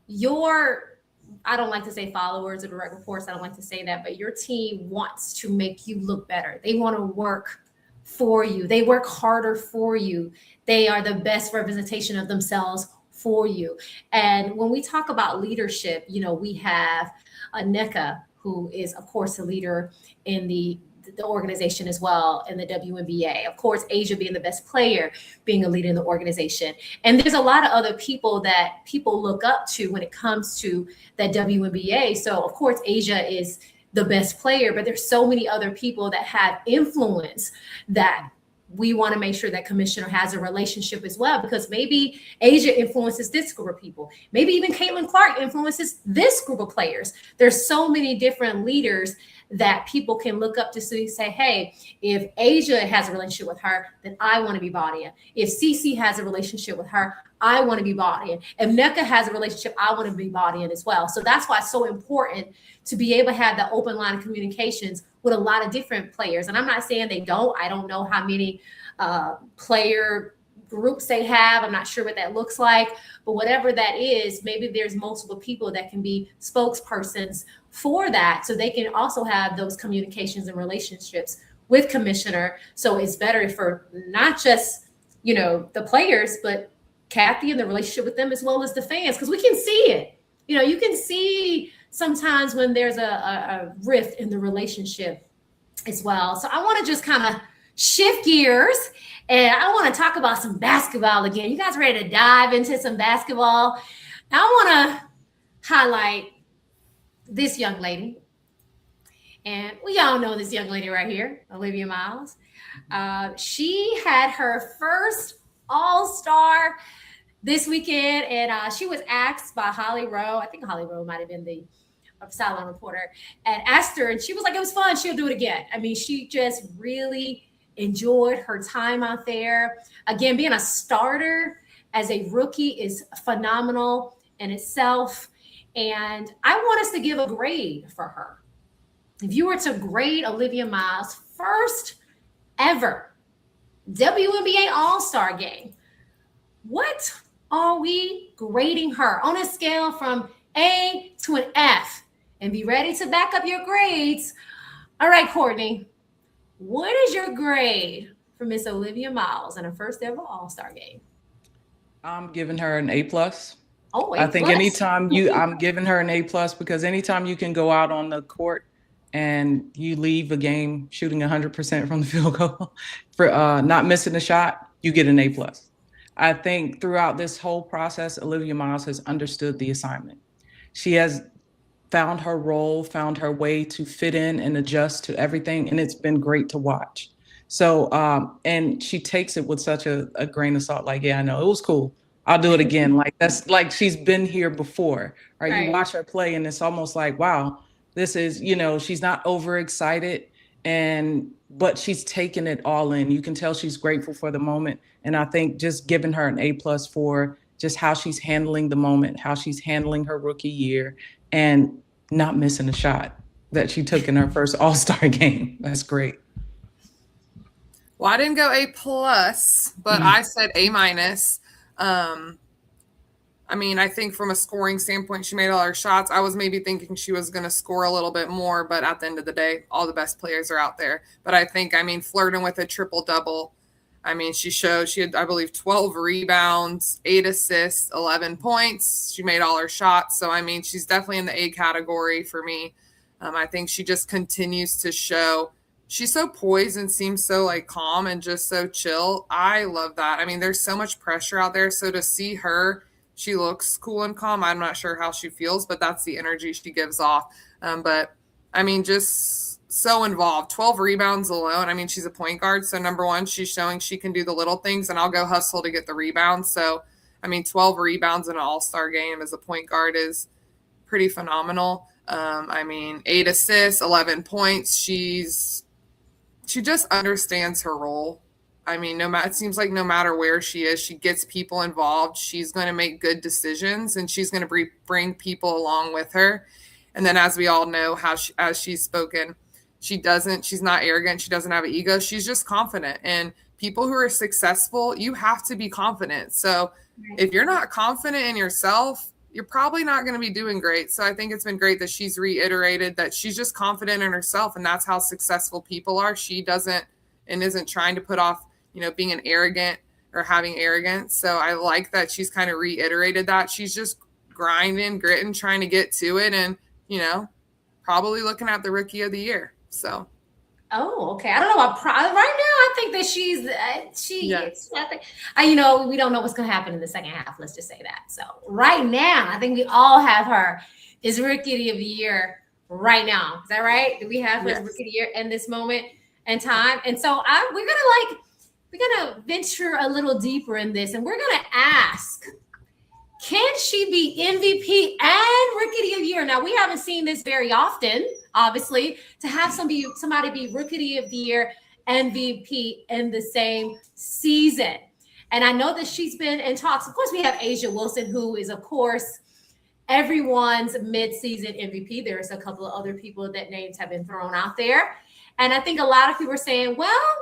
your, I don't like to say followers or direct reports, I don't like to say that, but your team wants to make you look better. They want to work for you, they work harder for you, they are the best representation of themselves for you. And when we talk about leadership, we have NECA, who is, of course, a leader in the organization as well in the WNBA. Of course, Asia being the best player, being a leader in the organization. And there's a lot of other people that people look up to when it comes to that WNBA. So, of course, Asia is the best player, but there's so many other people that have influence that we want to make sure that commissioner has a relationship as well, because maybe Asia influences this group of people. Maybe even Caitlin Clark influences this group of players. There's so many different leaders that people can look up to say, hey, if Asia has a relationship with her, then I want to be bought in. If Cece has a relationship with her, I want to be bought in. If NECA has a relationship, I want to be bought in as well. So that's why it's so important to be able to have the open line of communications with a lot of different players. And I'm not saying they don't. I don't know how many player groups they have. I'm not sure what that looks like, but whatever that is, maybe there's multiple people that can be spokespersons for that, so they can also have those communications and relationships with commissioner. So it's better for not just the players, but Kathy and the relationship with them, as well as the fans, because we can see it. You can see sometimes when there's a rift in the relationship as well. So I want to just kind of shift gears, and I want to talk about some basketball again. You guys ready to dive into some basketball? I want to highlight this young lady. And we all know this young lady right here, Olivia Miles. She had her first All-Star this weekend, and she was asked by Holly Rowe. I think Holly Rowe might have been the sideline reporter, and asked her, and she was like, it was fun. She'll do it again. I mean, she just really enjoyed her time out there. Again, being a starter as a rookie is phenomenal in itself. And I want us to give a grade for her. If you were to grade Olivia Miles' first ever WNBA All-Star game, what are we grading her on a scale from A to an F? And be ready to back up your grades. All right, Courtney, what is your grade for Miss Olivia Miles in her first ever All-Star game? I'm giving her an A+. Oh, I think anytime I'm giving her an A+ because anytime you can go out on the court and you leave a game shooting 100% from the field goal for not missing a shot, you get an A+. I think throughout this whole process, Olivia Miles has understood the assignment. She has found her role, found her way to fit in and adjust to everything, and it's been great to watch. So, and she takes it with such a grain of salt, like, yeah, I know, it was cool. I'll do it again. Like, that's like she's been here before, right? You watch her play and it's almost like, wow, this is, she's not overexcited, but she's taking it all in. You can tell she's grateful for the moment. And I think just giving her an A+ for just how she's handling the moment, how she's handling her rookie year, and not missing a shot that she took in her first All-Star game. That's great. Well, I didn't go A+, but I said A-. I mean, I think from a scoring standpoint, she made all her shots. I was maybe thinking she was going to score a little bit more, but at the end of the day, all the best players are out there. But I think, flirting with a triple-double. She had, I believe, 12 rebounds, 8 assists, 11 points. She made all her shots. So, she's definitely in the A category for me. I think she just continues to show she's so poised and seems so calm and just so chill. I love that. There's so much pressure out there. So to see her, she looks cool and calm. I'm not sure how she feels, but that's the energy she gives off. Just so involved. 12 rebounds alone. She's a point guard. So number one, she's showing she can do the little things, and I'll go hustle to get the rebounds. So, 12 rebounds in an all-star game as a point guard is pretty phenomenal. 8 assists, 11 points. She just understands her role. It seems like no matter where she is, she gets people involved. She's going to make good decisions, and she's going to bring people along with her. And then, as we all know, as she's spoken, she's not arrogant. She doesn't have an ego. She's just confident. And people who are successful, you have to be confident. So if you're not confident in yourself, you're probably not going to be doing great. So I think it's been great that she's reiterated that she's just confident in herself, and that's how successful people are. She doesn't and isn't trying to put off, being an arrogant or having arrogance. So I like that she's kind of reiterated that. She's just grinding, gritting, trying to get to it, and, probably looking at the Rookie of the Year. So. Oh, okay. I don't know about right now. I think that yes. I think, we don't know what's going to happen in the second half. Let's just say that. So right now, I think we all have her as Rookie of the Year right now. Is that right? Do we have her as Rookie of the Year in this moment and time? And so we're gonna venture a little deeper in this, and we're gonna ask, can she be MVP and Rookie of the Year? Now, we haven't seen this very often, obviously, to have somebody be Rookie of the Year, MVP in the same season. And I know that she's been in talks. Of course, we have Asia Wilson, who is, of course, everyone's mid-season MVP. There's a couple of other people that names have been thrown out there. And I think a lot of people are saying, well,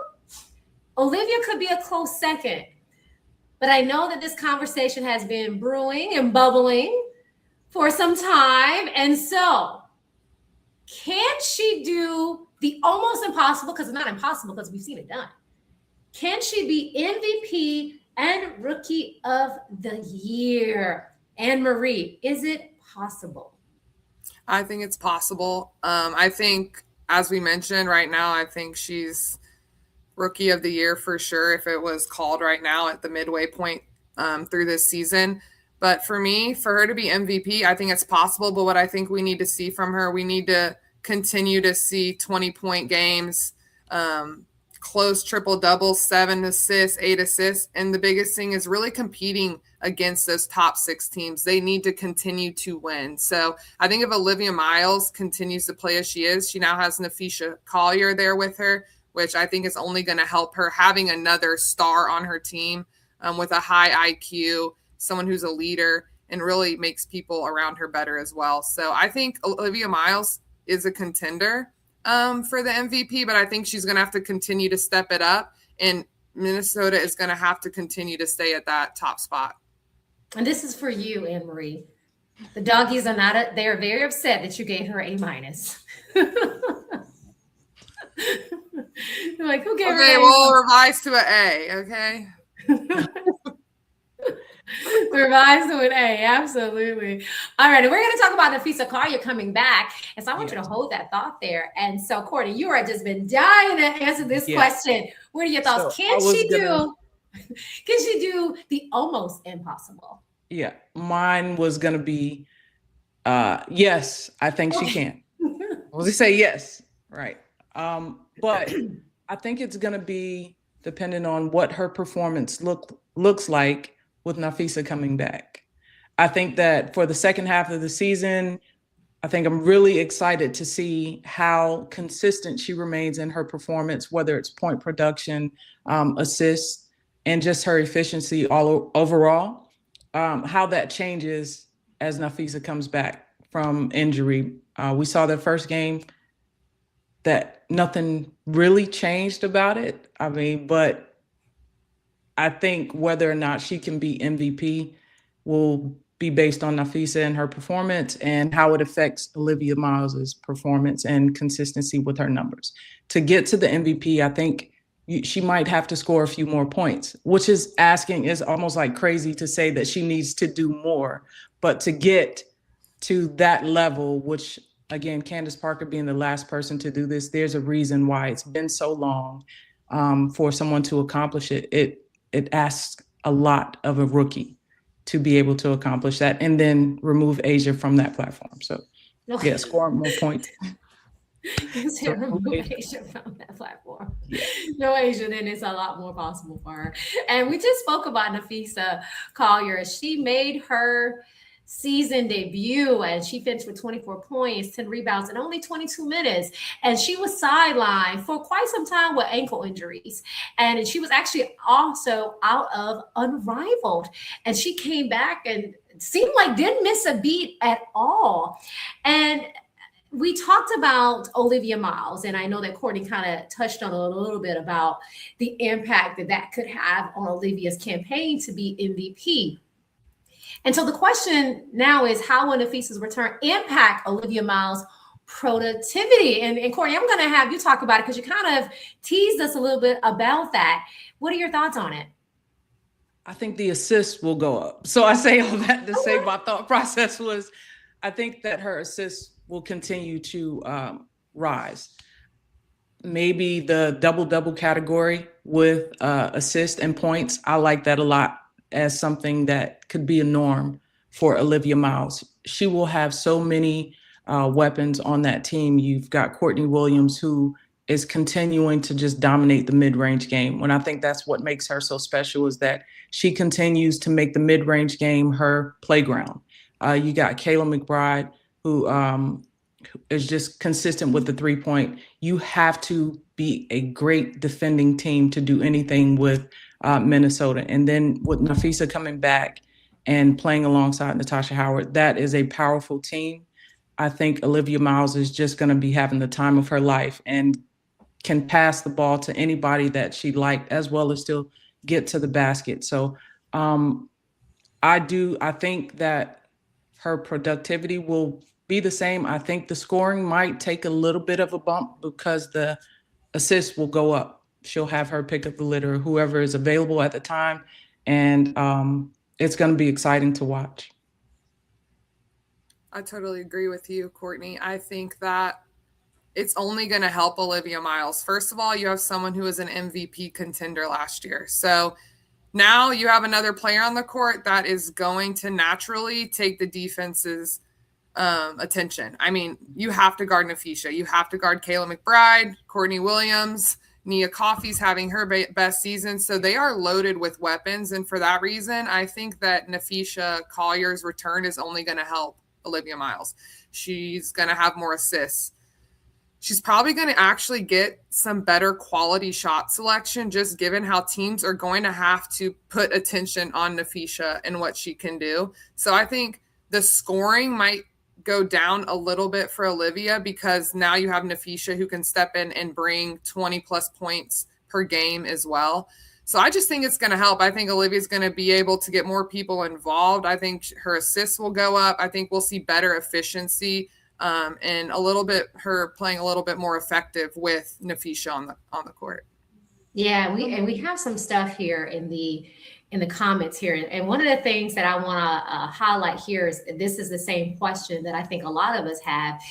Olivia could be a close second. But I know that this conversation has been brewing and bubbling for some time. And so can she do the almost impossible? Because it's not impossible, because we've seen it done. Can she be MVP and Rookie of the Year? Anne Marie, is it possible? I think it's possible. I think, as we mentioned right now, I think she's Rookie of the Year for sure if it was called right now at the midway point through this season. But for me, for her to be MVP, I think it's possible. But what I think we need to see from her, we need to continue to see 20-point games, close triple doubles, 7 assists, 8 assists. And the biggest thing is really competing against those top 6 teams. They need to continue to win. So I think if Olivia Miles continues to play as she is, she now has Nafisha Collier there with her, which I think is only going to help her, having another star on her team with a high IQ, someone who's a leader, and really makes people around her better as well. So I think Olivia Miles is a contender for the MVP, but I think she's going to have to continue to step it up, and Minnesota is going to have to continue to stay at that top spot. And this is for you, Anne Marie. The doggies are not, they are very upset that you gave her A-. Like, who gave her Okay, we'll revise to an A, okay? Revise to an A, absolutely. All right, and we're going to talk about Nafisha Collier coming back. And so I want you to hold that thought there. And so, Courtney, you are just been dying to answer this question. What are your thoughts? So can she do the almost impossible? Yeah, mine was going to be yes, I think she can. Well, they say yes, right. But I think it's going to be dependent on what her performance looks like with Nafisha coming back. I think that for the second half of the season, I think I'm really excited to see how consistent she remains in her performance, whether it's point production, assists, and just her efficiency overall, how that changes as Nafisha comes back from injury. We saw the first game that nothing really changed about it. I mean, but I think whether or not she can be MVP will be based on Nafisha and her performance and how it affects Olivia Miles's performance and consistency with her numbers. To get to the MVP, I think she might have to score a few more points, which is almost like crazy to say that she needs to do more. But to get to that level, which again, Candace Parker being the last person to do this, there's a reason why it's been so long for someone to accomplish it. It asks a lot of a rookie to be able to accomplish that, and then remove Asia from that platform. So, yeah, score more points. Remove Asia from that platform. Yeah. No Asia, then it's a lot more possible for her. And we just spoke about Nafisha Collier. She made her season debut and she finished with 24 points, 10 rebounds in only 22 minutes. And she was sidelined for quite some time with ankle injuries. And she was actually also out of Unrivaled. And she came back and seemed like didn't miss a beat at all. And we talked about Olivia Miles, and I know that Courtney kind of touched on a little bit about the impact that that could have on Olivia's campaign to be MVP. And so the question now is, how will Nafisa's return impact Olivia Miles' productivity? And Courtney, I'm going to have you talk about it because you kind of teased us a little bit about that. What are your thoughts on it? I think the assists will go up. So I say all that to say my thought process was, I think that her assists will continue to rise. Maybe the double-double category with assist and points. I like that a lot as something that could be a norm for Olivia Miles. She will have so many weapons on that team. You've got Courtney Williams, who is continuing to just dominate the mid-range game. When I think that's what makes her so special, is that she continues to make the mid-range game her playground. You got Kayla McBride, who is just consistent with the 3-point. You have to be a great defending team to do anything with Minnesota. And then with Nafisa coming back and playing alongside Natasha Howard, that is a powerful team. I think Olivia Miles is just going to be having the time of her life and can pass the ball to anybody that she liked, as well as still get to the basket. So I think that her productivity will be the same. I think the scoring might take a little bit of a bump because the assists will go up. She'll have her pick up the litter, whoever is available at the time. And it's going to be exciting to watch. I totally agree with you, Courtney. I think that it's only going to help Olivia Miles. First of all, you have someone who was an MVP contender last year. So now you have another player on the court that is going to naturally take the defense's attention. I mean, you have to guard Nafisha. You have to guard Kayla McBride, Courtney Williams, Nia Coffey's having her best season. So they are loaded with weapons. And for that reason, I think that Nafisha Collier's return is only going to help Olivia Miles. She's going to have more assists. She's probably going to actually get some better quality shot selection, just given how teams are going to have to put attention on Nafisha and what she can do. So I think the scoring might go down a little bit for Olivia because now you have Nafisha who can step in and bring 20 plus points per game as well. So I just think it's going to help. I think Olivia's going to be able to get more people involved. I think her assists will go up. I think we'll see better efficiency and a little bit her playing a little bit more effective with Nafisha on the court. Yeah, we have some stuff here in the comments here, and one of the things that I want to highlight here is this is the same question that I think a lot of us have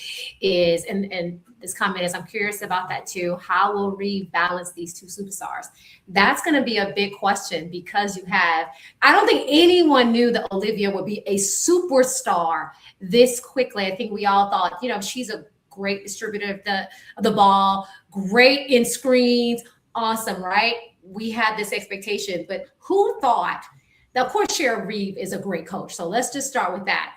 is, and this comment is, I'm curious about that too. How will Reeve balance these two superstars? That's going to be a big question because I don't think anyone knew that Olivia would be a superstar this quickly. I think we all thought, she's a great distributor of the ball, great in screens, awesome, right? We had this expectation, but who thought? Now, of course, Cheryl Reeve is a great coach. So let's just start with that.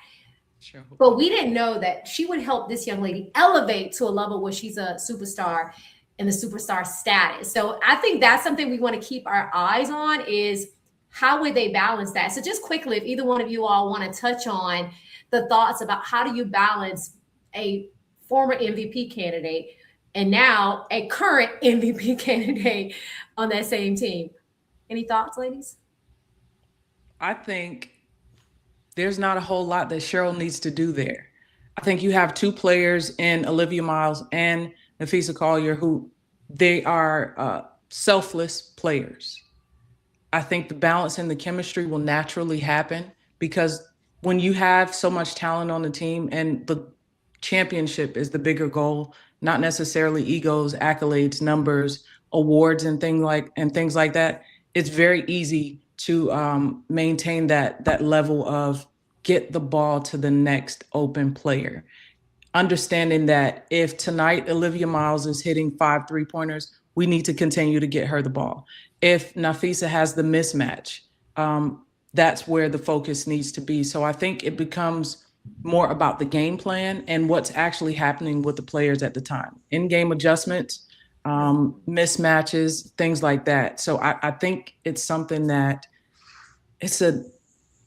Sure. But we didn't know that she would help this young lady elevate to a level where she's a superstar and the superstar status. So I think that's something we want to keep our eyes on is how would they balance that? So just quickly, if either one of you all want to touch on the thoughts about how do you balance a former MVP candidate and now a current MVP candidate on that same team. Any thoughts, ladies? I think there's not a whole lot that Cheryl needs to do there. I think you have two players in Olivia Miles and Nafisa Collier who they are selfless players. I think the balance and the chemistry will naturally happen because when you have so much talent on the team and the championship is the bigger goal, not necessarily egos, accolades, numbers, awards, and things like that, it's very easy to maintain that level of get the ball to the next open player. Understanding that if tonight Olivia Miles is hitting 5 3-pointers, we need to continue to get her the ball. If Nafisa has the mismatch, that's where the focus needs to be. So I think it becomes more about the game plan and what's actually happening with the players at the time. In-game adjustments, mismatches, things like that. So I think it's something that it's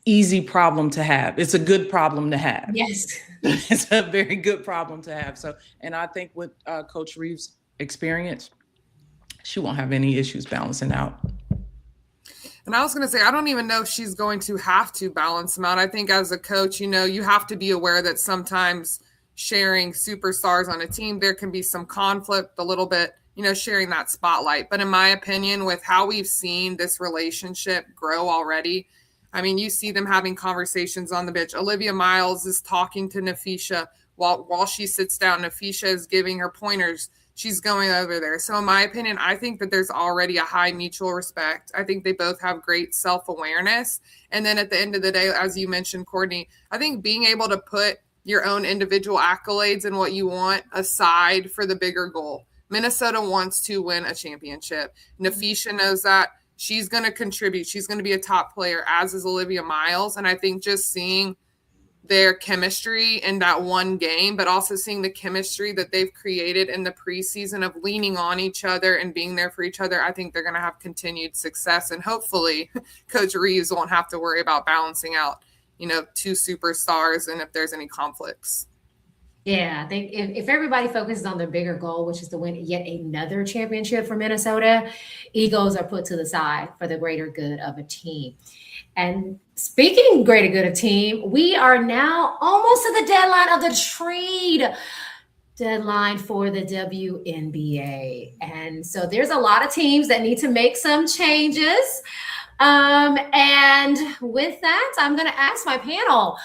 easy problem to have. It's a good problem to have. Yes. It's a very good problem to have. So, and I think with Coach Reeves' experience, she won't have any issues balancing out. And I was going to say, I don't even know if she's going to have to balance them out. I think as a coach, you have to be aware that sometimes sharing superstars on a team, there can be some conflict a little bit, sharing that spotlight. But in my opinion, with how we've seen this relationship grow already, I mean, you see them having conversations on the bench. Olivia Miles is talking to Nafisha while she sits down. Nafisha is giving her pointers. She's going over there. So in my opinion, I think that there's already a high mutual respect. I think they both have great self-awareness. And then at the end of the day, as you mentioned, Courtney, I think being able to put your own individual accolades and what you want aside for the bigger goal. Minnesota wants to win a championship. Nafisha knows that. She's going to contribute. She's going to be a top player, as is Olivia Miles. And I think just seeing their chemistry in that one game, but also seeing the chemistry that they've created in the preseason of leaning on each other and being there for each other, I think they're going to have continued success. And hopefully Coach Reeves won't have to worry about balancing out, two superstars and if there's any conflicts. Yeah, I think if everybody focuses on the bigger goal, which is to win yet another championship for Minnesota, egos are put to the side for the greater good of a team. And speaking greater good of team, we are now almost to the deadline of the trade deadline for the WNBA. And so there's a lot of teams that need to make some changes. And with that, I'm going to ask my panel,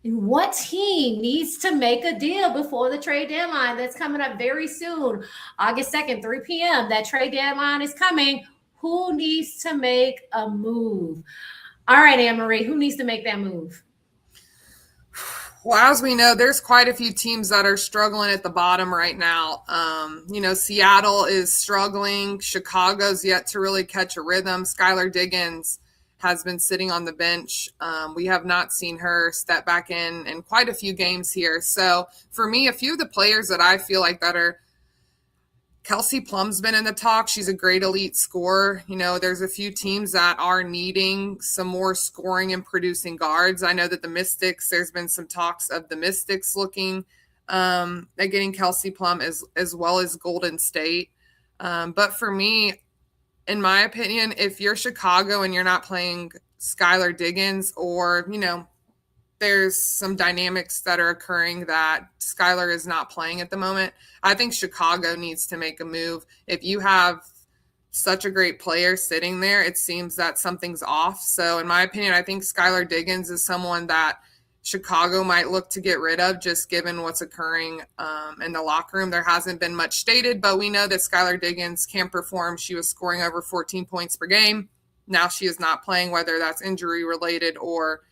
what team needs to make a deal before the trade deadline that's coming up very soon, August 2nd, 3 p.m. That trade deadline is coming. Who needs to make a move? All right, Anne-Marie, who needs to make that move? Well, as we know, there's quite a few teams that are struggling at the bottom right now. Seattle is struggling. Chicago's yet to really catch a rhythm. Skylar Diggins has been sitting on the bench. We have not seen her step back in quite a few games here. So for me, a few of the players that I feel like that are Kelsey Plum's been in the talk. She's a great elite scorer. There's a few teams that are needing some more scoring and producing guards. I know that the Mystics, there's been some talks of the Mystics looking at getting Kelsey Plum as well as Golden State. But for me, in my opinion, if you're Chicago and you're not playing Skylar Diggins or, there's some dynamics that are occurring that Skylar is not playing at the moment, I think Chicago needs to make a move. If you have such a great player sitting there, it seems that something's off. So in my opinion, I think Skylar Diggins is someone that Chicago might look to get rid of, just given what's occurring in the locker room. There hasn't been much stated, but we know that Skylar Diggins can perform. She was scoring over 14 points per game. Now she is not playing, whether that's injury related or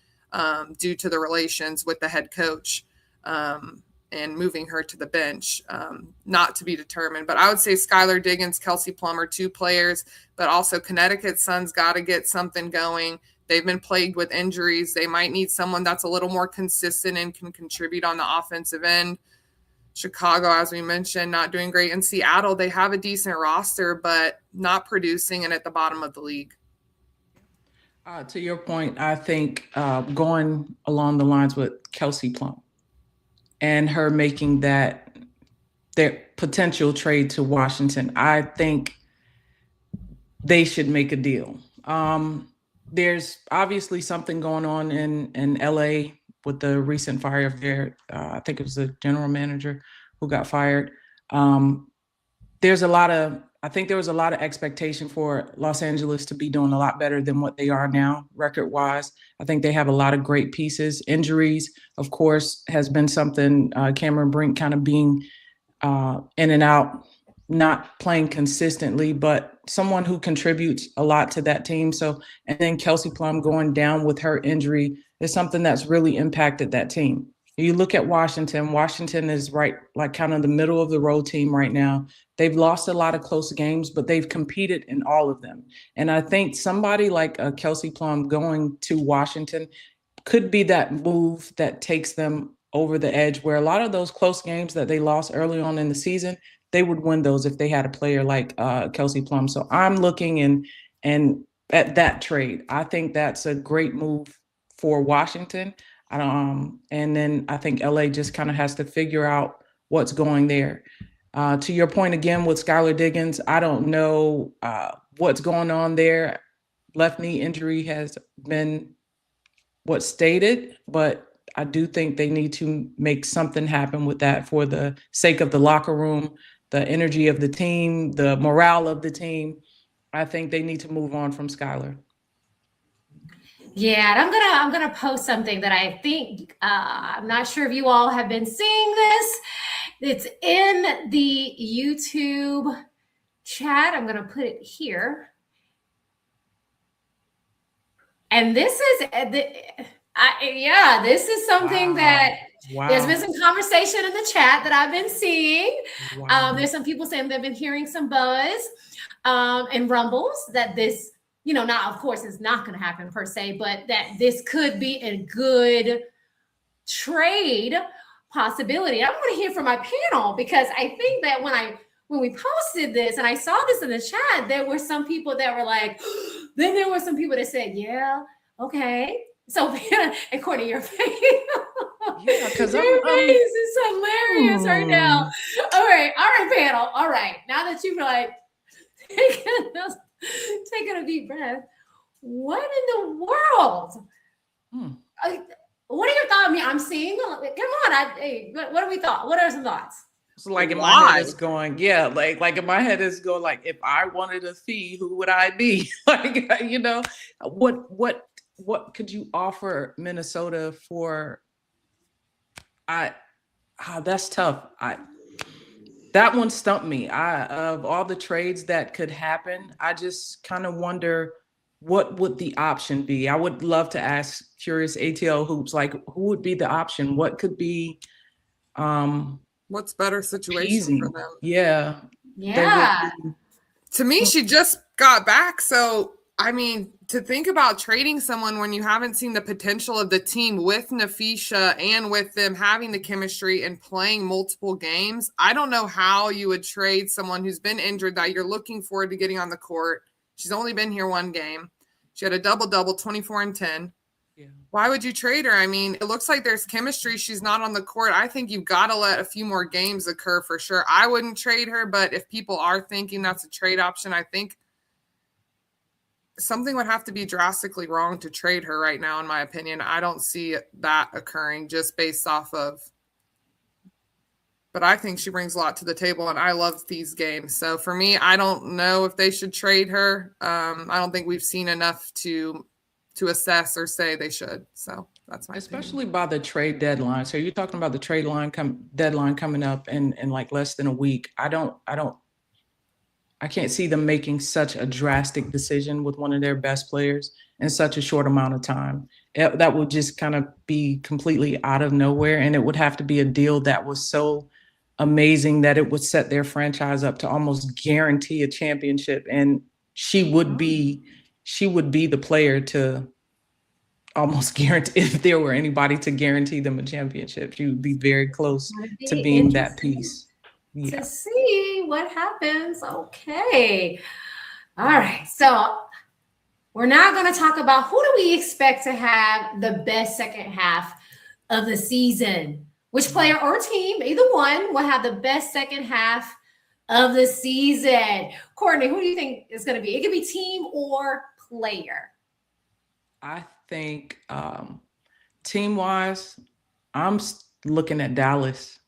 due to the relations with the head coach and moving her to the bench, not to be determined. But I would say Skylar Diggins, Kelsey Plum are two players, but also Connecticut Sun's got to get something going. They've been plagued with injuries. They might need someone that's a little more consistent and can contribute on the offensive end. Chicago, as we mentioned, not doing great. In Seattle, they have a decent roster, but not producing and at the bottom of the league. To your point, I think going along the lines with Kelsey Plum and her making their potential trade to Washington, I think they should make a deal. There's obviously something going on in LA with the recent fire of I think it was the general manager who got fired. I think there was a lot of expectation for Los Angeles to be doing a lot better than what they are now, record-wise. I think they have a lot of great pieces. Injuries, of course, has been something. Cameron Brink kind of being in and out, not playing consistently, but someone who contributes a lot to that team. So, and then Kelsey Plum going down with her injury is something that's really impacted that team. You look at Washington. Washington is kind of the middle of the road team right now. They've lost a lot of close games, but they've competed in all of them. And I think somebody like Kelsey Plum going to Washington could be that move that takes them over the edge, where a lot of those close games that they lost early on in the season, they would win those if they had a player like Kelsey Plum. So I'm looking and at that trade. I think that's a great move for Washington. And then I think LA just kind of has to figure out what's going there. To your point again with Skylar Diggins, I don't know what's going on there. Left knee injury has been what's stated, but I do think they need to make something happen with that for the sake of the locker room, the energy of the team, the morale of the team. I think they need to move on from Skylar. Yeah, and I'm gonna post something that I think I'm not sure if you all have been seeing this. It's in the YouTube chat. I'm gonna put it here, and this is this is something that there's been some conversation in the chat that I've been seeing. There's some people saying they've been hearing some buzz and rumbles that this, not, of course, it's not going to happen per se, but that this could be a good trade possibility. I want to hear from my panel, because I think that when we posted this and I saw this in the chat, there were some people that were like, then there were some people that said, yeah, okay. So, and Courtney, your face, because your face is hilarious right now. All right, panel. All right, now that you've like taking a deep breath, what in the world? What are your thoughts? I mean, I'm seeing. Come on, what are we thought? What are some thoughts? So like in my head is going, like in my head is going, like, if I wanted a fee, who would I be? Like, what could you offer Minnesota for? That's tough. That one stumped me. Of all the trades that could happen, I just kind of wonder, what would the option be? I would love to ask curious ATL hoops, like, who would be the option? What could be what's better situation easy for them? Yeah. To me, she just got back. So, I mean, to think about trading someone when you haven't seen the potential of the team with Nafisha and with them having the chemistry and playing multiple games, I don't know how you would trade someone who's been injured that you're looking forward to getting on the court. She's only been here one game. She had a double-double, 24 and 10. Yeah. Why would you trade her? I mean, it looks like there's chemistry. She's not on the court. I think you've got to let a few more games occur for sure. I wouldn't trade her, but if people are thinking that's a trade option, I think something would have to be drastically wrong to trade her right now, in my opinion. I don't see that occurring just based off of, but I think she brings a lot to the table, and I love these games. So for me, I don't know if they should trade her. I don't think we've seen enough to assess or say they should. So that's my especially opinion. By the trade deadline. So you're talking about the trade deadline coming up in like less than a week. I can't see them making such a drastic decision with one of their best players in such a short amount of time. That would just kind of be completely out of nowhere. And it would have to be a deal that was so amazing that it would set their franchise up to almost guarantee a championship. And she would be the player to almost guarantee, if there were anybody to guarantee them a championship, she would be very close to being that piece. To see what happens. Okay. All right. So we're now going to talk about, who do we expect to have the best second half of the season? Which player or team, either one, will have the best second half of the season? Courtney, who do you think is going to be? It could be team or player. I think team-wise, I'm looking at Dallas.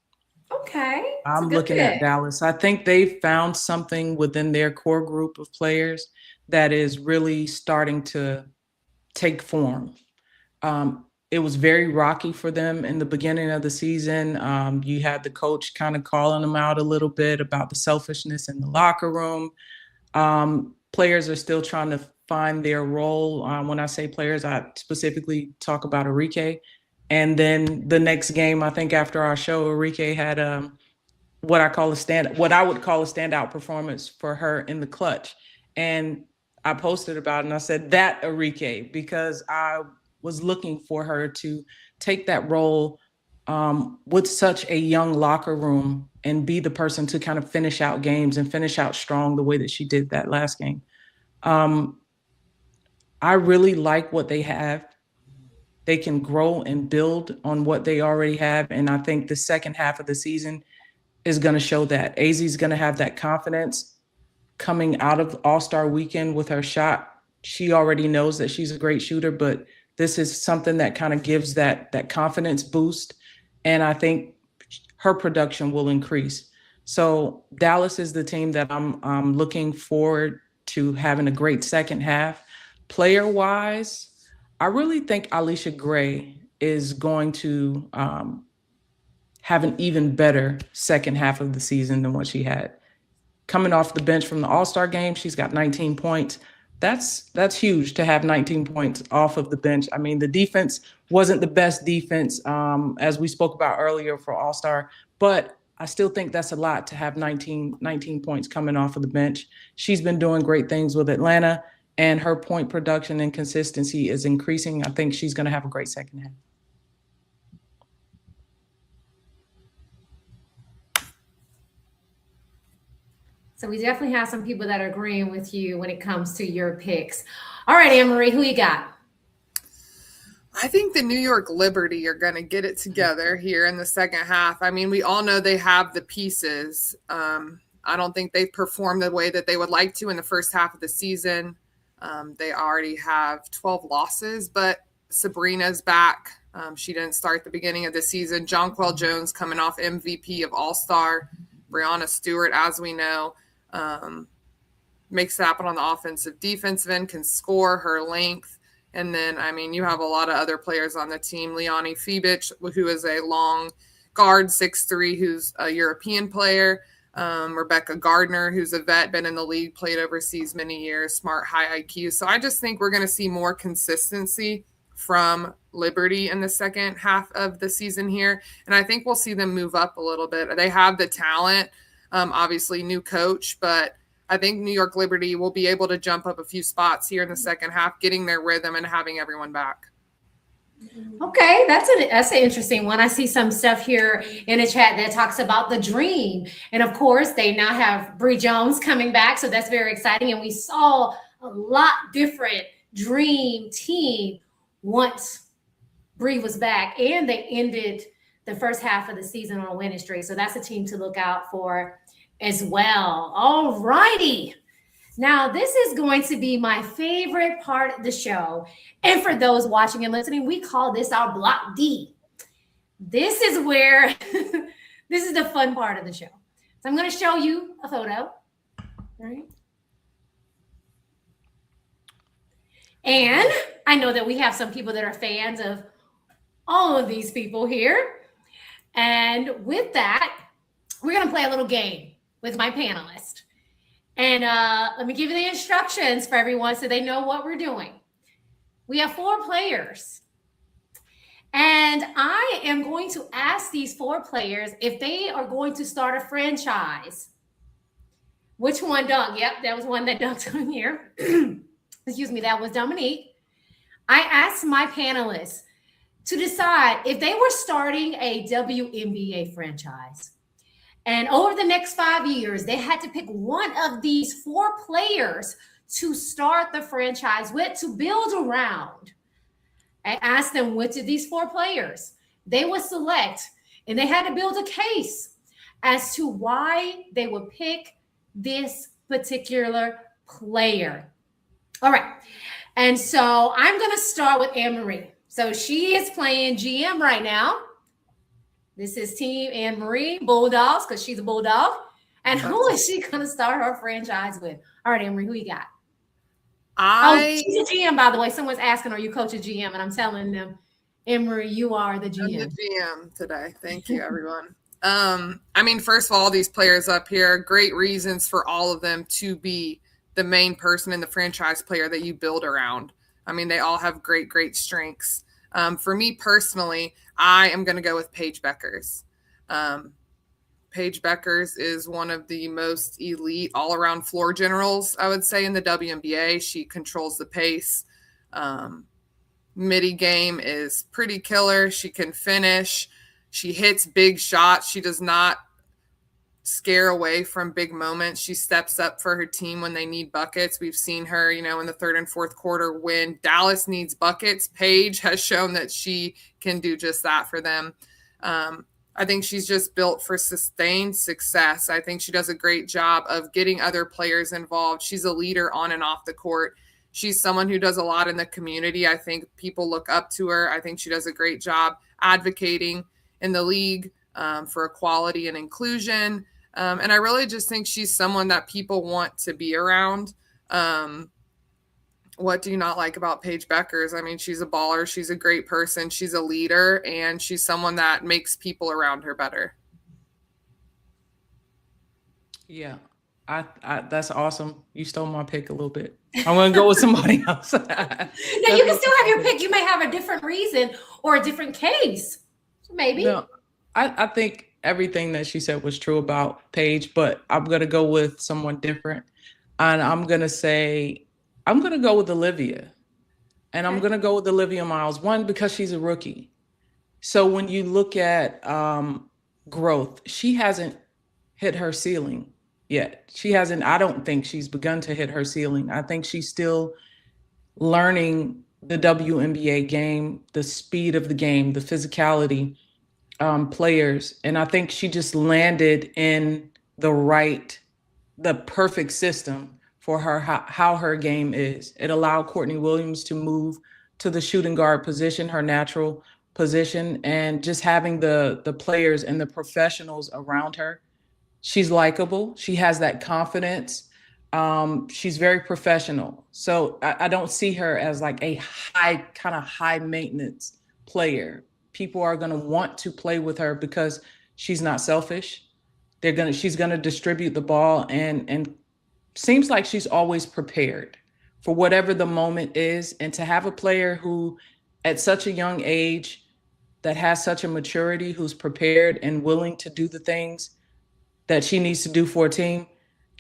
Okay. I'm looking at Dallas. I think they found something within their core group of players that is really starting to take form. It was very rocky for them in the beginning of the season. You had the coach kind of calling them out a little bit about the selfishness in the locker room. Players are still trying to find their role. When I say players, I specifically talk about Enrique. And then the next game, I think after our show, Enrique had what I would call a standout performance for her in the clutch. And I posted about it and I said, that Enrique, because I was looking for her to take that role with such a young locker room and be the person to kind of finish out games and finish out strong the way that she did that last game. I really like what they have. They can grow and build on what they already have. And I think the second half of the season is going to show that. AZ is going to have that confidence coming out of All-Star weekend with her shot. She already knows that she's a great shooter, but this is something that kind of gives that confidence boost. And I think her production will increase. So Dallas is the team that I'm looking forward to having a great second half. Player wise, I really think Alicia Gray is going to have an even better second half of the season than what she had. Coming off the bench from the All-Star game, she's got 19 points. That's huge to have 19 points off of the bench. I mean, the defense wasn't the best defense, as we spoke about earlier for All-Star, but I still think that's a lot to have 19 points coming off of the bench. She's been doing great things with Atlanta, and her point production and consistency is increasing. I think she's going to have a great second half. So we definitely have some people that are agreeing with you when it comes to your picks. All right, Anne-Marie, who you got? I think the New York Liberty are going to get it together here in the second half. I mean, we all know they have the pieces. I don't think they've performed the way that they would like to in the first half of the season. They already have 12 losses, but Sabrina's back. She didn't start the beginning of the season. Jonquel Jones coming off MVP of All-Star. Breanna Stewart, as we know, makes it happen on the offensive defensive end, can score her length. And then, I mean, you have a lot of other players on the team. Leonie Fibic, who is a long guard, 6'3", who's a European player. Rebecca Gardner, who's a vet, been in the league, played overseas many years, smart, high IQ. So I just think we're going to see more consistency from Liberty in the second half of the season here. And I think we'll see them move up a little bit. They have the talent, obviously new coach, but I think New York Liberty will be able to jump up a few spots here in the second half, getting their rhythm and having everyone back. Okay, that's an interesting one. I see some stuff here in the chat that talks about the dream. And of course, they now have Bree Jones coming back. So that's very exciting. And we saw a lot different dream team once Bree was back, and they ended the first half of the season on a winning streak. So that's a team to look out for as well. All righty. Now, this is going to be my favorite part of the show. And for those watching and listening, we call this our Block D. This is where, this is the fun part of the show. So I'm going to show you a photo. All right. And I know that we have some people that are fans of all of these people here. And with that, we're going to play a little game with my panelists. And let me give you the instructions for everyone so they know what we're doing. We have 4 players. And I am going to ask these 4 players if they are going to start a franchise. Which one, Doug? Yep, that was one that Doug's on here. Excuse me, that was Dominique. I asked my panelists to decide if they were starting a WNBA franchise. And over the next 5 years, they had to pick one of these 4 players to start the franchise with, to build around. I asked them which of these 4 players they would select, and they had to build a case as to why they would pick this particular player. All right. And so I'm going to start with Anne-Marie. So she is playing GM right now. This is Team Anne-Marie, Bulldogs, because she's a Bulldog. And who is she going to start her franchise with? All right, Anne-Marie, who you got? She's a GM, by the way. Someone's asking, are you coach of GM? And I'm telling them, Anne-Marie, you are the GM. I'm the GM today. Thank you, everyone. I mean, first of all these players up here, great reasons for all of them to be the main person in the franchise player that you build around. I mean, they all have great, great strengths. For me personally, I am going to go with Paige Beckers. Paige Beckers is one of the most elite all-around floor generals, I would say, in the WNBA. She controls the pace. Midi game is pretty killer. She can finish. She hits big shots. She does not scare away from big moments. She steps up for her team when they need buckets. We've seen her, in the third and fourth quarter when Dallas needs buckets. Paige has shown that she can do just that for them. I think she's just built for sustained success. I think she does a great job of getting other players involved. She's a leader on and off the court. She's someone who does a lot in the community. I think people look up to her. I think she does a great job advocating in the league for equality and inclusion. And I really just think she's someone that people want to be around. What do you not like about Paige Beckers? I mean, she's a baller. She's a great person. She's a leader, and she's someone that makes people around her better. Yeah, I that's awesome. You stole my pick a little bit. I'm going to go with somebody else. Now, you can still have your pick. You may have a different reason or a different case, maybe. No, I think everything that she said was true about Paige, but I'm going to go with someone different. And I'm going to go with Olivia. And I'm going to go with Olivia Miles. One, because she's a rookie. So when you look at growth, she hasn't hit her ceiling yet. I don't think she's begun to hit her ceiling. I think she's still learning the WNBA game, the speed of the game, the physicality, players. And I think she just landed in the perfect system for her, how her game is. It allowed Courtney Williams to move to the shooting guard position, her natural position, and just having the players and the professionals around her. She's likable. She has that confidence. She's very professional. So I don't see her as like a high maintenance player. People are going to want to play with her because she's not selfish. She's going to distribute the ball and seems like she's always prepared for whatever the moment is. And to have a player who at such a young age that has such a maturity, who's prepared and willing to do the things that she needs to do for a team,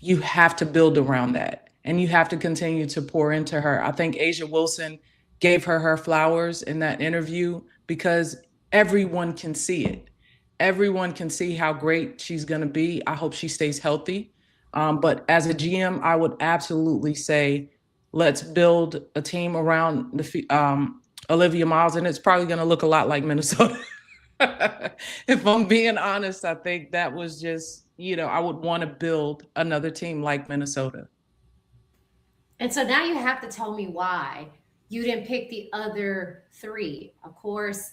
you have to build around that. And you have to continue to pour into her. I think Asia Wilson gave her flowers in that interview because everyone can see it. Everyone can see how great she's going to be. I hope she stays healthy. But as a GM, I would absolutely say, let's build a team around Olivia Miles, and it's probably going to look a lot like Minnesota. If I'm being honest, I think that was just, I would want to build another team like Minnesota. And so now you have to tell me why you didn't pick the other three. Of course,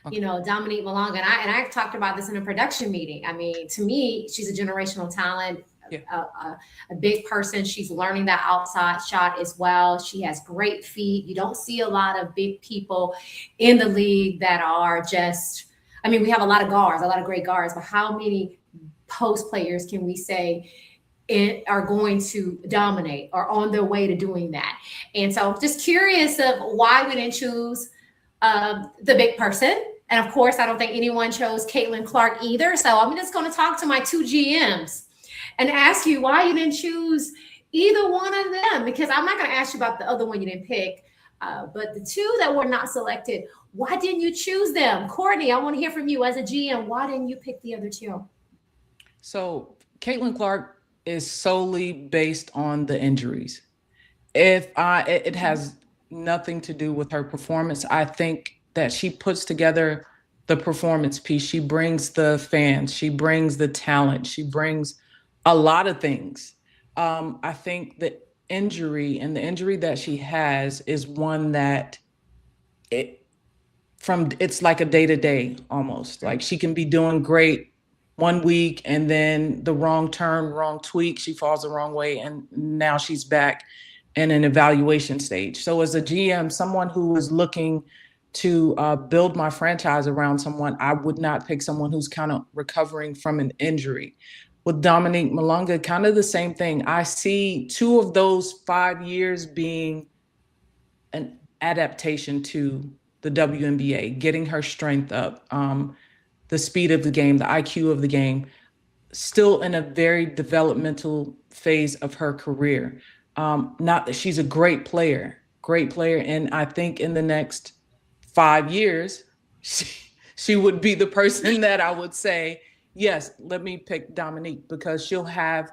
okay. Dominique Malonga, and I talked about this in a production meeting. I mean, to me, she's a generational talent. Yeah. A big person. She's learning that outside shot as well. She has great feet. You don't see a lot of big people in the league that are just, we have a lot of guards, a lot of great guards, but how many post players can we say are going to dominate or on their way to doing that? And so just curious of why we didn't choose the big person. And of course, I don't think anyone chose Caitlin Clark either. So I'm just going to talk to my two GMs and ask you why you didn't choose either one of them, because I'm not going to ask you about the other one you didn't pick, but the two that were not selected, why didn't you choose them? Courtney, I want to hear from you as a GM. Why didn't you pick the other two? So Caitlin Clark is solely based on the injuries. It has nothing to do with her performance. I think that she puts together the performance piece. She brings the fans. She brings the talent. She brings a lot of things. I think the injury that she has is one that it's like a day-to-day almost. Like she can be doing great 1 week and then the wrong turn, wrong tweak, she falls the wrong way, and now she's back in an evaluation stage. So as a GM, someone who is looking to build my franchise around someone, I would not pick someone who's kind of recovering from an injury. With Dominique Malonga, kind of the same thing. I see 2 of those 5 years being an adaptation to the WNBA, getting her strength up, the speed of the game, the IQ of the game, still in a very developmental phase of her career. Not that she's a great player. And I think in the next 5 years, she would be the person that I would say, yes, let me pick Dominique because she'll have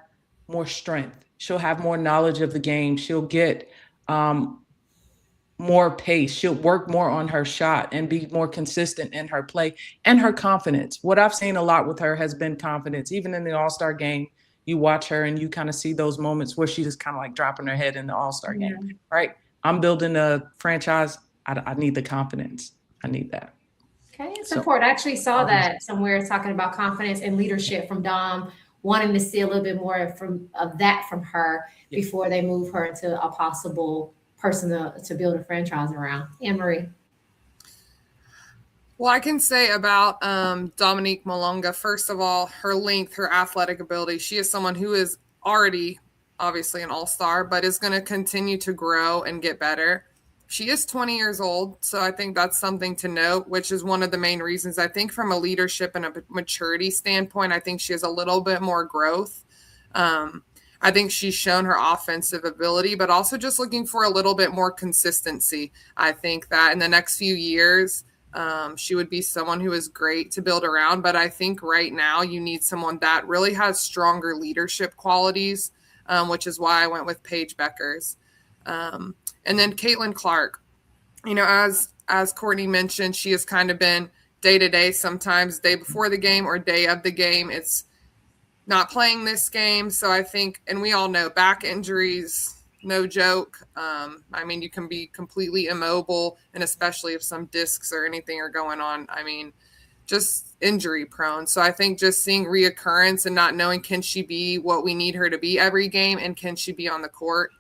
more strength. She'll have more knowledge of the game. She'll get um, more pace. She'll work more on her shot and be more consistent in her play and her confidence. What I've seen a lot with her has been confidence. Even in the All-Star game, you watch her and you kind of see those moments where she just kind of like dropping her head in the All-Star Yeah. game, right? I'm building a franchise. I need the confidence. I need that. Okay, it's So, important. I actually saw that somewhere talking about confidence and leadership from Dom, wanting to see a little bit more of that from her before they move her into a possible person to build a franchise around. Anne Marie. Well, I can say about Dominique Malonga, first of all, her length, her athletic ability. She is someone who is already obviously an all-star, but is going to continue to grow and get better. She is 20 years old, so I think that's something to note, which is one of the main reasons. I think from a leadership and a maturity standpoint, I think she has a little bit more growth. I think she's shown her offensive ability, but also just looking for a little bit more consistency. I think that in the next few years, she would be someone who is great to build around. But I think right now you need someone that really has stronger leadership qualities, which is why I went with Paige Beckers. And then Caitlin Clark, as Courtney mentioned, she has kind of been day to day, sometimes day before the game or day of the game. It's not playing this game. So I think, and we all know back injuries, no joke. I mean, you can be completely immobile, and especially if some discs or anything are going on, I mean, just injury prone. So I think just seeing reoccurrence and not knowing, can she be what we need her to be every game, and can she be on the court?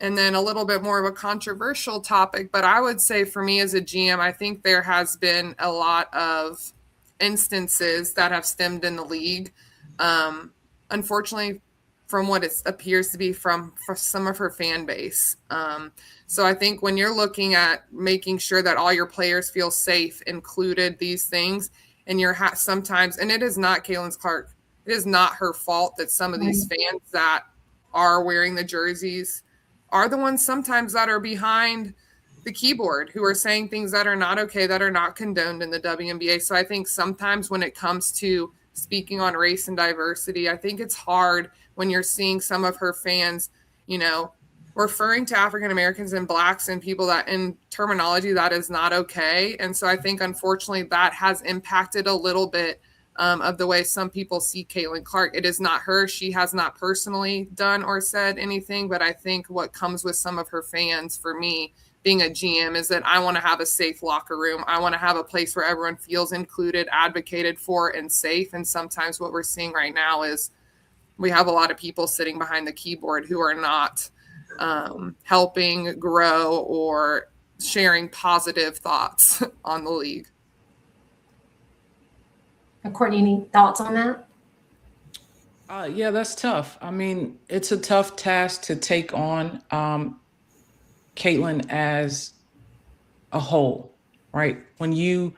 And then a little bit more of a controversial topic, but I would say for me as a GM, I think there has been a lot of instances that have stemmed in the league. Unfortunately, from what it appears to be from some of her fan base. So I think when you're looking at making sure that all your players feel safe, included these things, and you're sometimes, and it is not Caitlin Clark, it is not her fault that some of these fans that are wearing the jerseys are the ones sometimes that are behind the keyboard, who are saying things that are not okay, that are not condoned in the WNBA. So I think sometimes when it comes to speaking on race and diversity, I think it's hard when you're seeing some of her fans, referring to African Americans and Blacks and people that in terminology that is not okay. And so I think, unfortunately, that has impacted a little bit of the way some people see Caitlin Clark. It is not her. She has not personally done or said anything, but I think what comes with some of her fans, for me, being a GM, is that I want to have a safe locker room. I want to have a place where everyone feels included, advocated for, and safe. And sometimes what we're seeing right now is we have a lot of people sitting behind the keyboard who are not helping grow or sharing positive thoughts on the league. Courtney, any thoughts on that? Yeah, that's tough. I mean, it's a tough task to take on Caitlin as a whole, right? When you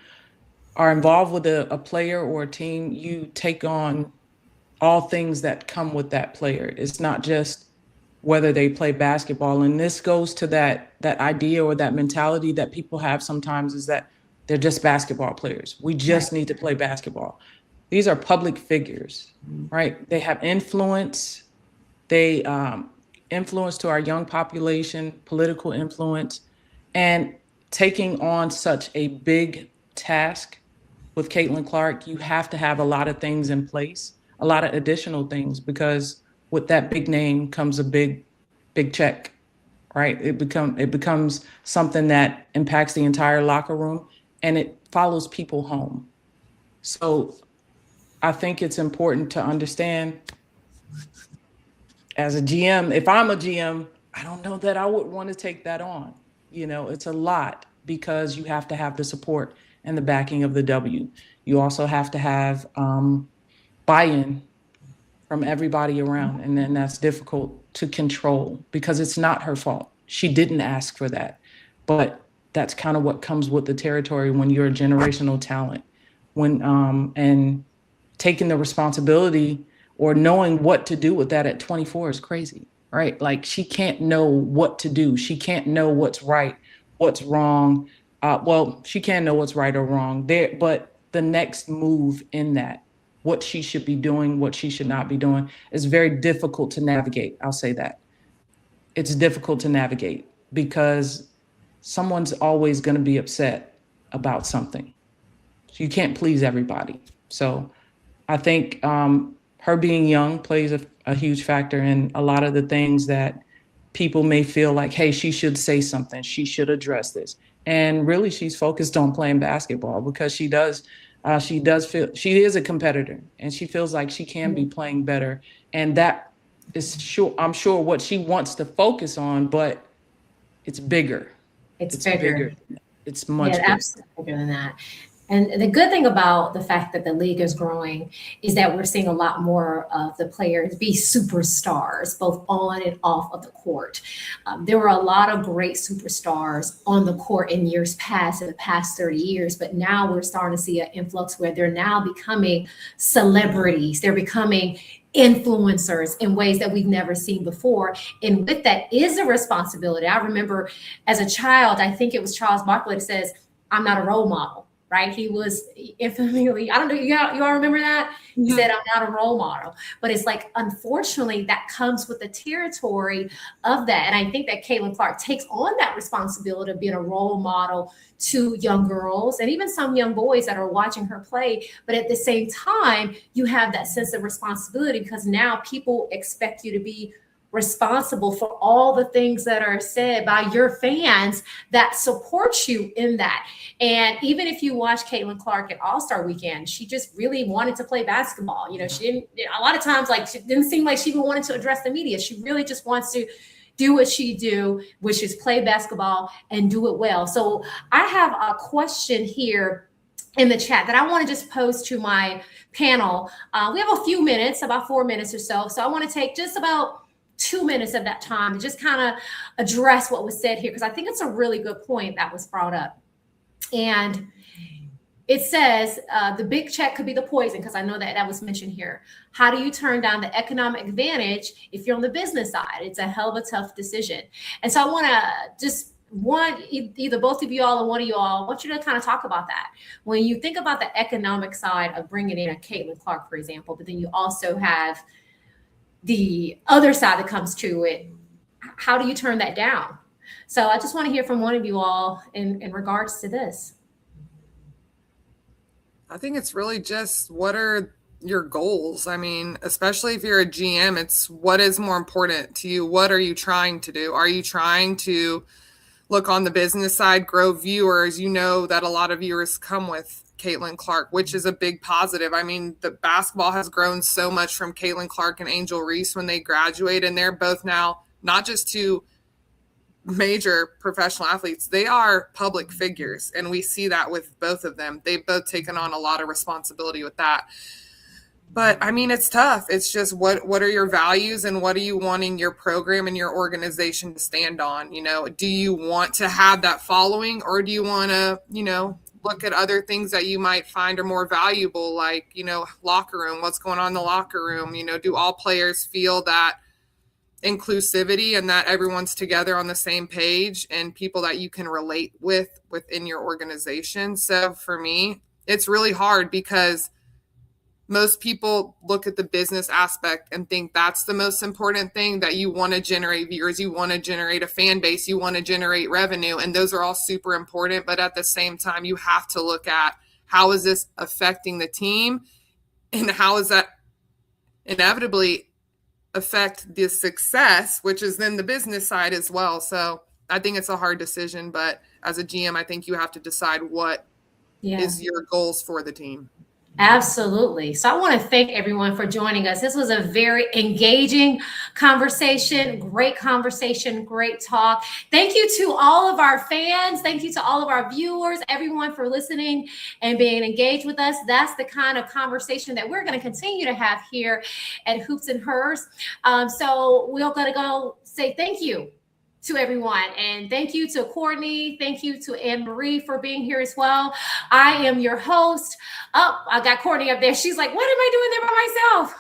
are involved with a player or a team, you take on all things that come with that player. It's not just whether they play basketball. And this goes to that idea or that mentality that people have sometimes, is that they're just basketball players. We just need to play basketball. These are public figures, right? They have influence. They influence to our young population, political influence. And taking on such a big task with Caitlin Clark, you have to have a lot of things in place, a lot of additional things, because with that big name comes a big check, right? It becomes something that impacts the entire locker room, and it follows people home. So I think it's important to understand, as a GM, if I'm a GM, I don't know that I would want to take that on. It's a lot, because you have to have the support and the backing of the W. You also have to have buy-in from everybody around. And then that's difficult to control, because it's not her fault. She didn't ask for that. But that's kind of what comes with the territory when you're a generational talent. And taking the responsibility or knowing what to do with that at 24 is crazy, right? Like, she can't know what to do. She can't know what's right, what's wrong. Well, she can know what's right or wrong there, but the next move in that, what she should be doing, what she should not be doing, is very difficult to navigate. I'll say that. It's difficult to navigate because someone's always going to be upset about something. So you can't please everybody. So I think her being young plays a huge factor in a lot of the things that people may feel like, hey, she should say something. She should address this. And really, she's focused on playing basketball because she does feel she is a competitor and she feels like she can be playing better. And that is I'm sure what she wants to focus on, but it's bigger. It's bigger. It's much bigger. Absolutely bigger than that. And the good thing about the fact that the league is growing is that we're seeing a lot more of the players be superstars, both on and off of the court. There were a lot of great superstars on the court in years past, in the past 30 years, but now we're starting to see an influx where they're now becoming celebrities. They're becoming influencers in ways that we've never seen before. And with that is a responsibility. I remember as a child, I think it was Charles Barkley that says, "I'm not a role model." Right? He was infamously, I don't know, you all remember that? He said, "I'm not a role model." But it's like, unfortunately, that comes with the territory of that. And I think that Caitlin Clark takes on that responsibility of being a role model to young girls and even some young boys that are watching her play. But at the same time, you have that sense of responsibility because now people expect you to be responsible for all the things that are said by your fans that support you in that. And even if you watch Caitlin Clark at All-Star Weekend, she just really wanted to play basketball. You know, she didn't, a lot of times, like, she didn't seem like she even wanted to address the media. She really just wants to do what she do, which is play basketball and do it well. So I have a question here in the chat that I want to just pose to my panel. We have a few minutes, about 4 minutes or so. So I want to take just about 2 minutes of that time to just kind of address what was said here, because I think it's a really good point that was brought up. And it says the big check could be the poison, because I know that was mentioned here. How do you turn down the economic advantage if you're on the business side? It's a hell of a tough decision. And so I want to just either both of you all or one of you all, I want you to kind of talk about that. When you think about the economic side of bringing in a Caitlin Clark, for example, but then you also have the other side that comes to it, how do you turn that down? So I just want to hear from one of you all in regards to this. I think it's really just, what are your goals? I mean, especially if you're a GM, it's what is more important to you? What are you trying to do? Are you trying to look on the business side, grow viewers? You know that a lot of viewers come with Caitlin Clark, which is a big positive. I mean, the basketball has grown so much from Caitlin Clark and Angel Reese when they graduate, and they're both now not just two major professional athletes, they are public figures, and we see that with both of them. They've both taken on a lot of responsibility with that. But I mean, it's tough. It's just what are your values and what are you wanting your program and your organization to stand on? You know, do you want to have that following, or do you want to, you know, look at other things that you might find are more valuable, like, you know, locker room, what's going on in the locker room? You know, do all players feel that inclusivity and that everyone's together on the same page and people that you can relate with within your organization? So for me, it's really hard because most people look at the business aspect and think that's the most important thing, that you want to generate viewers, you want to generate a fan base, you want to generate revenue. And those are all super important. But at the same time, you have to look at, how is this affecting the team? And how is that inevitably affect the success, which is then the business side as well. So I think it's a hard decision. But as a GM, I think you have to decide what is your goals for the team. Absolutely. So I want to thank everyone for joining us. This was a very engaging conversation, great talk. Thank you to all of our fans. Thank you to all of our viewers, everyone for listening and being engaged with us. That's the kind of conversation that we're going to continue to have here at Hoops and Hers. So we're going to go say thank you to everyone. And thank you to Courtney. Thank you to Anne Marie for being here as well. I am your host. Oh, I got Courtney up there. She's like, what am I doing there by myself?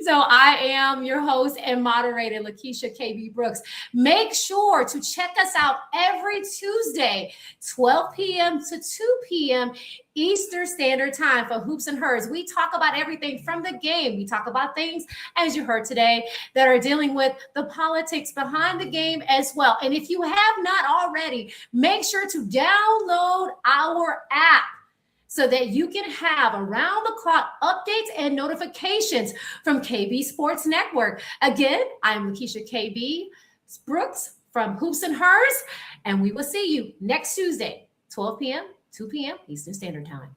So I am your host and moderator, Lakeisha KB Brooks. Make sure to check us out every Tuesday, 12 p.m. to 2 p.m. Eastern Standard Time for Hoops and Hers. We talk about everything from the game. We talk about things, as you heard today, that are dealing with the politics behind the game as well. And if you have not already, make sure to download our app so that you can have around the clock updates and notifications from KB Sports Network. Again, I'm Lakeisha KB Brooks from Hoops and Hers, and we will see you next Tuesday, 12 p.m., 2 p.m. Eastern Standard Time.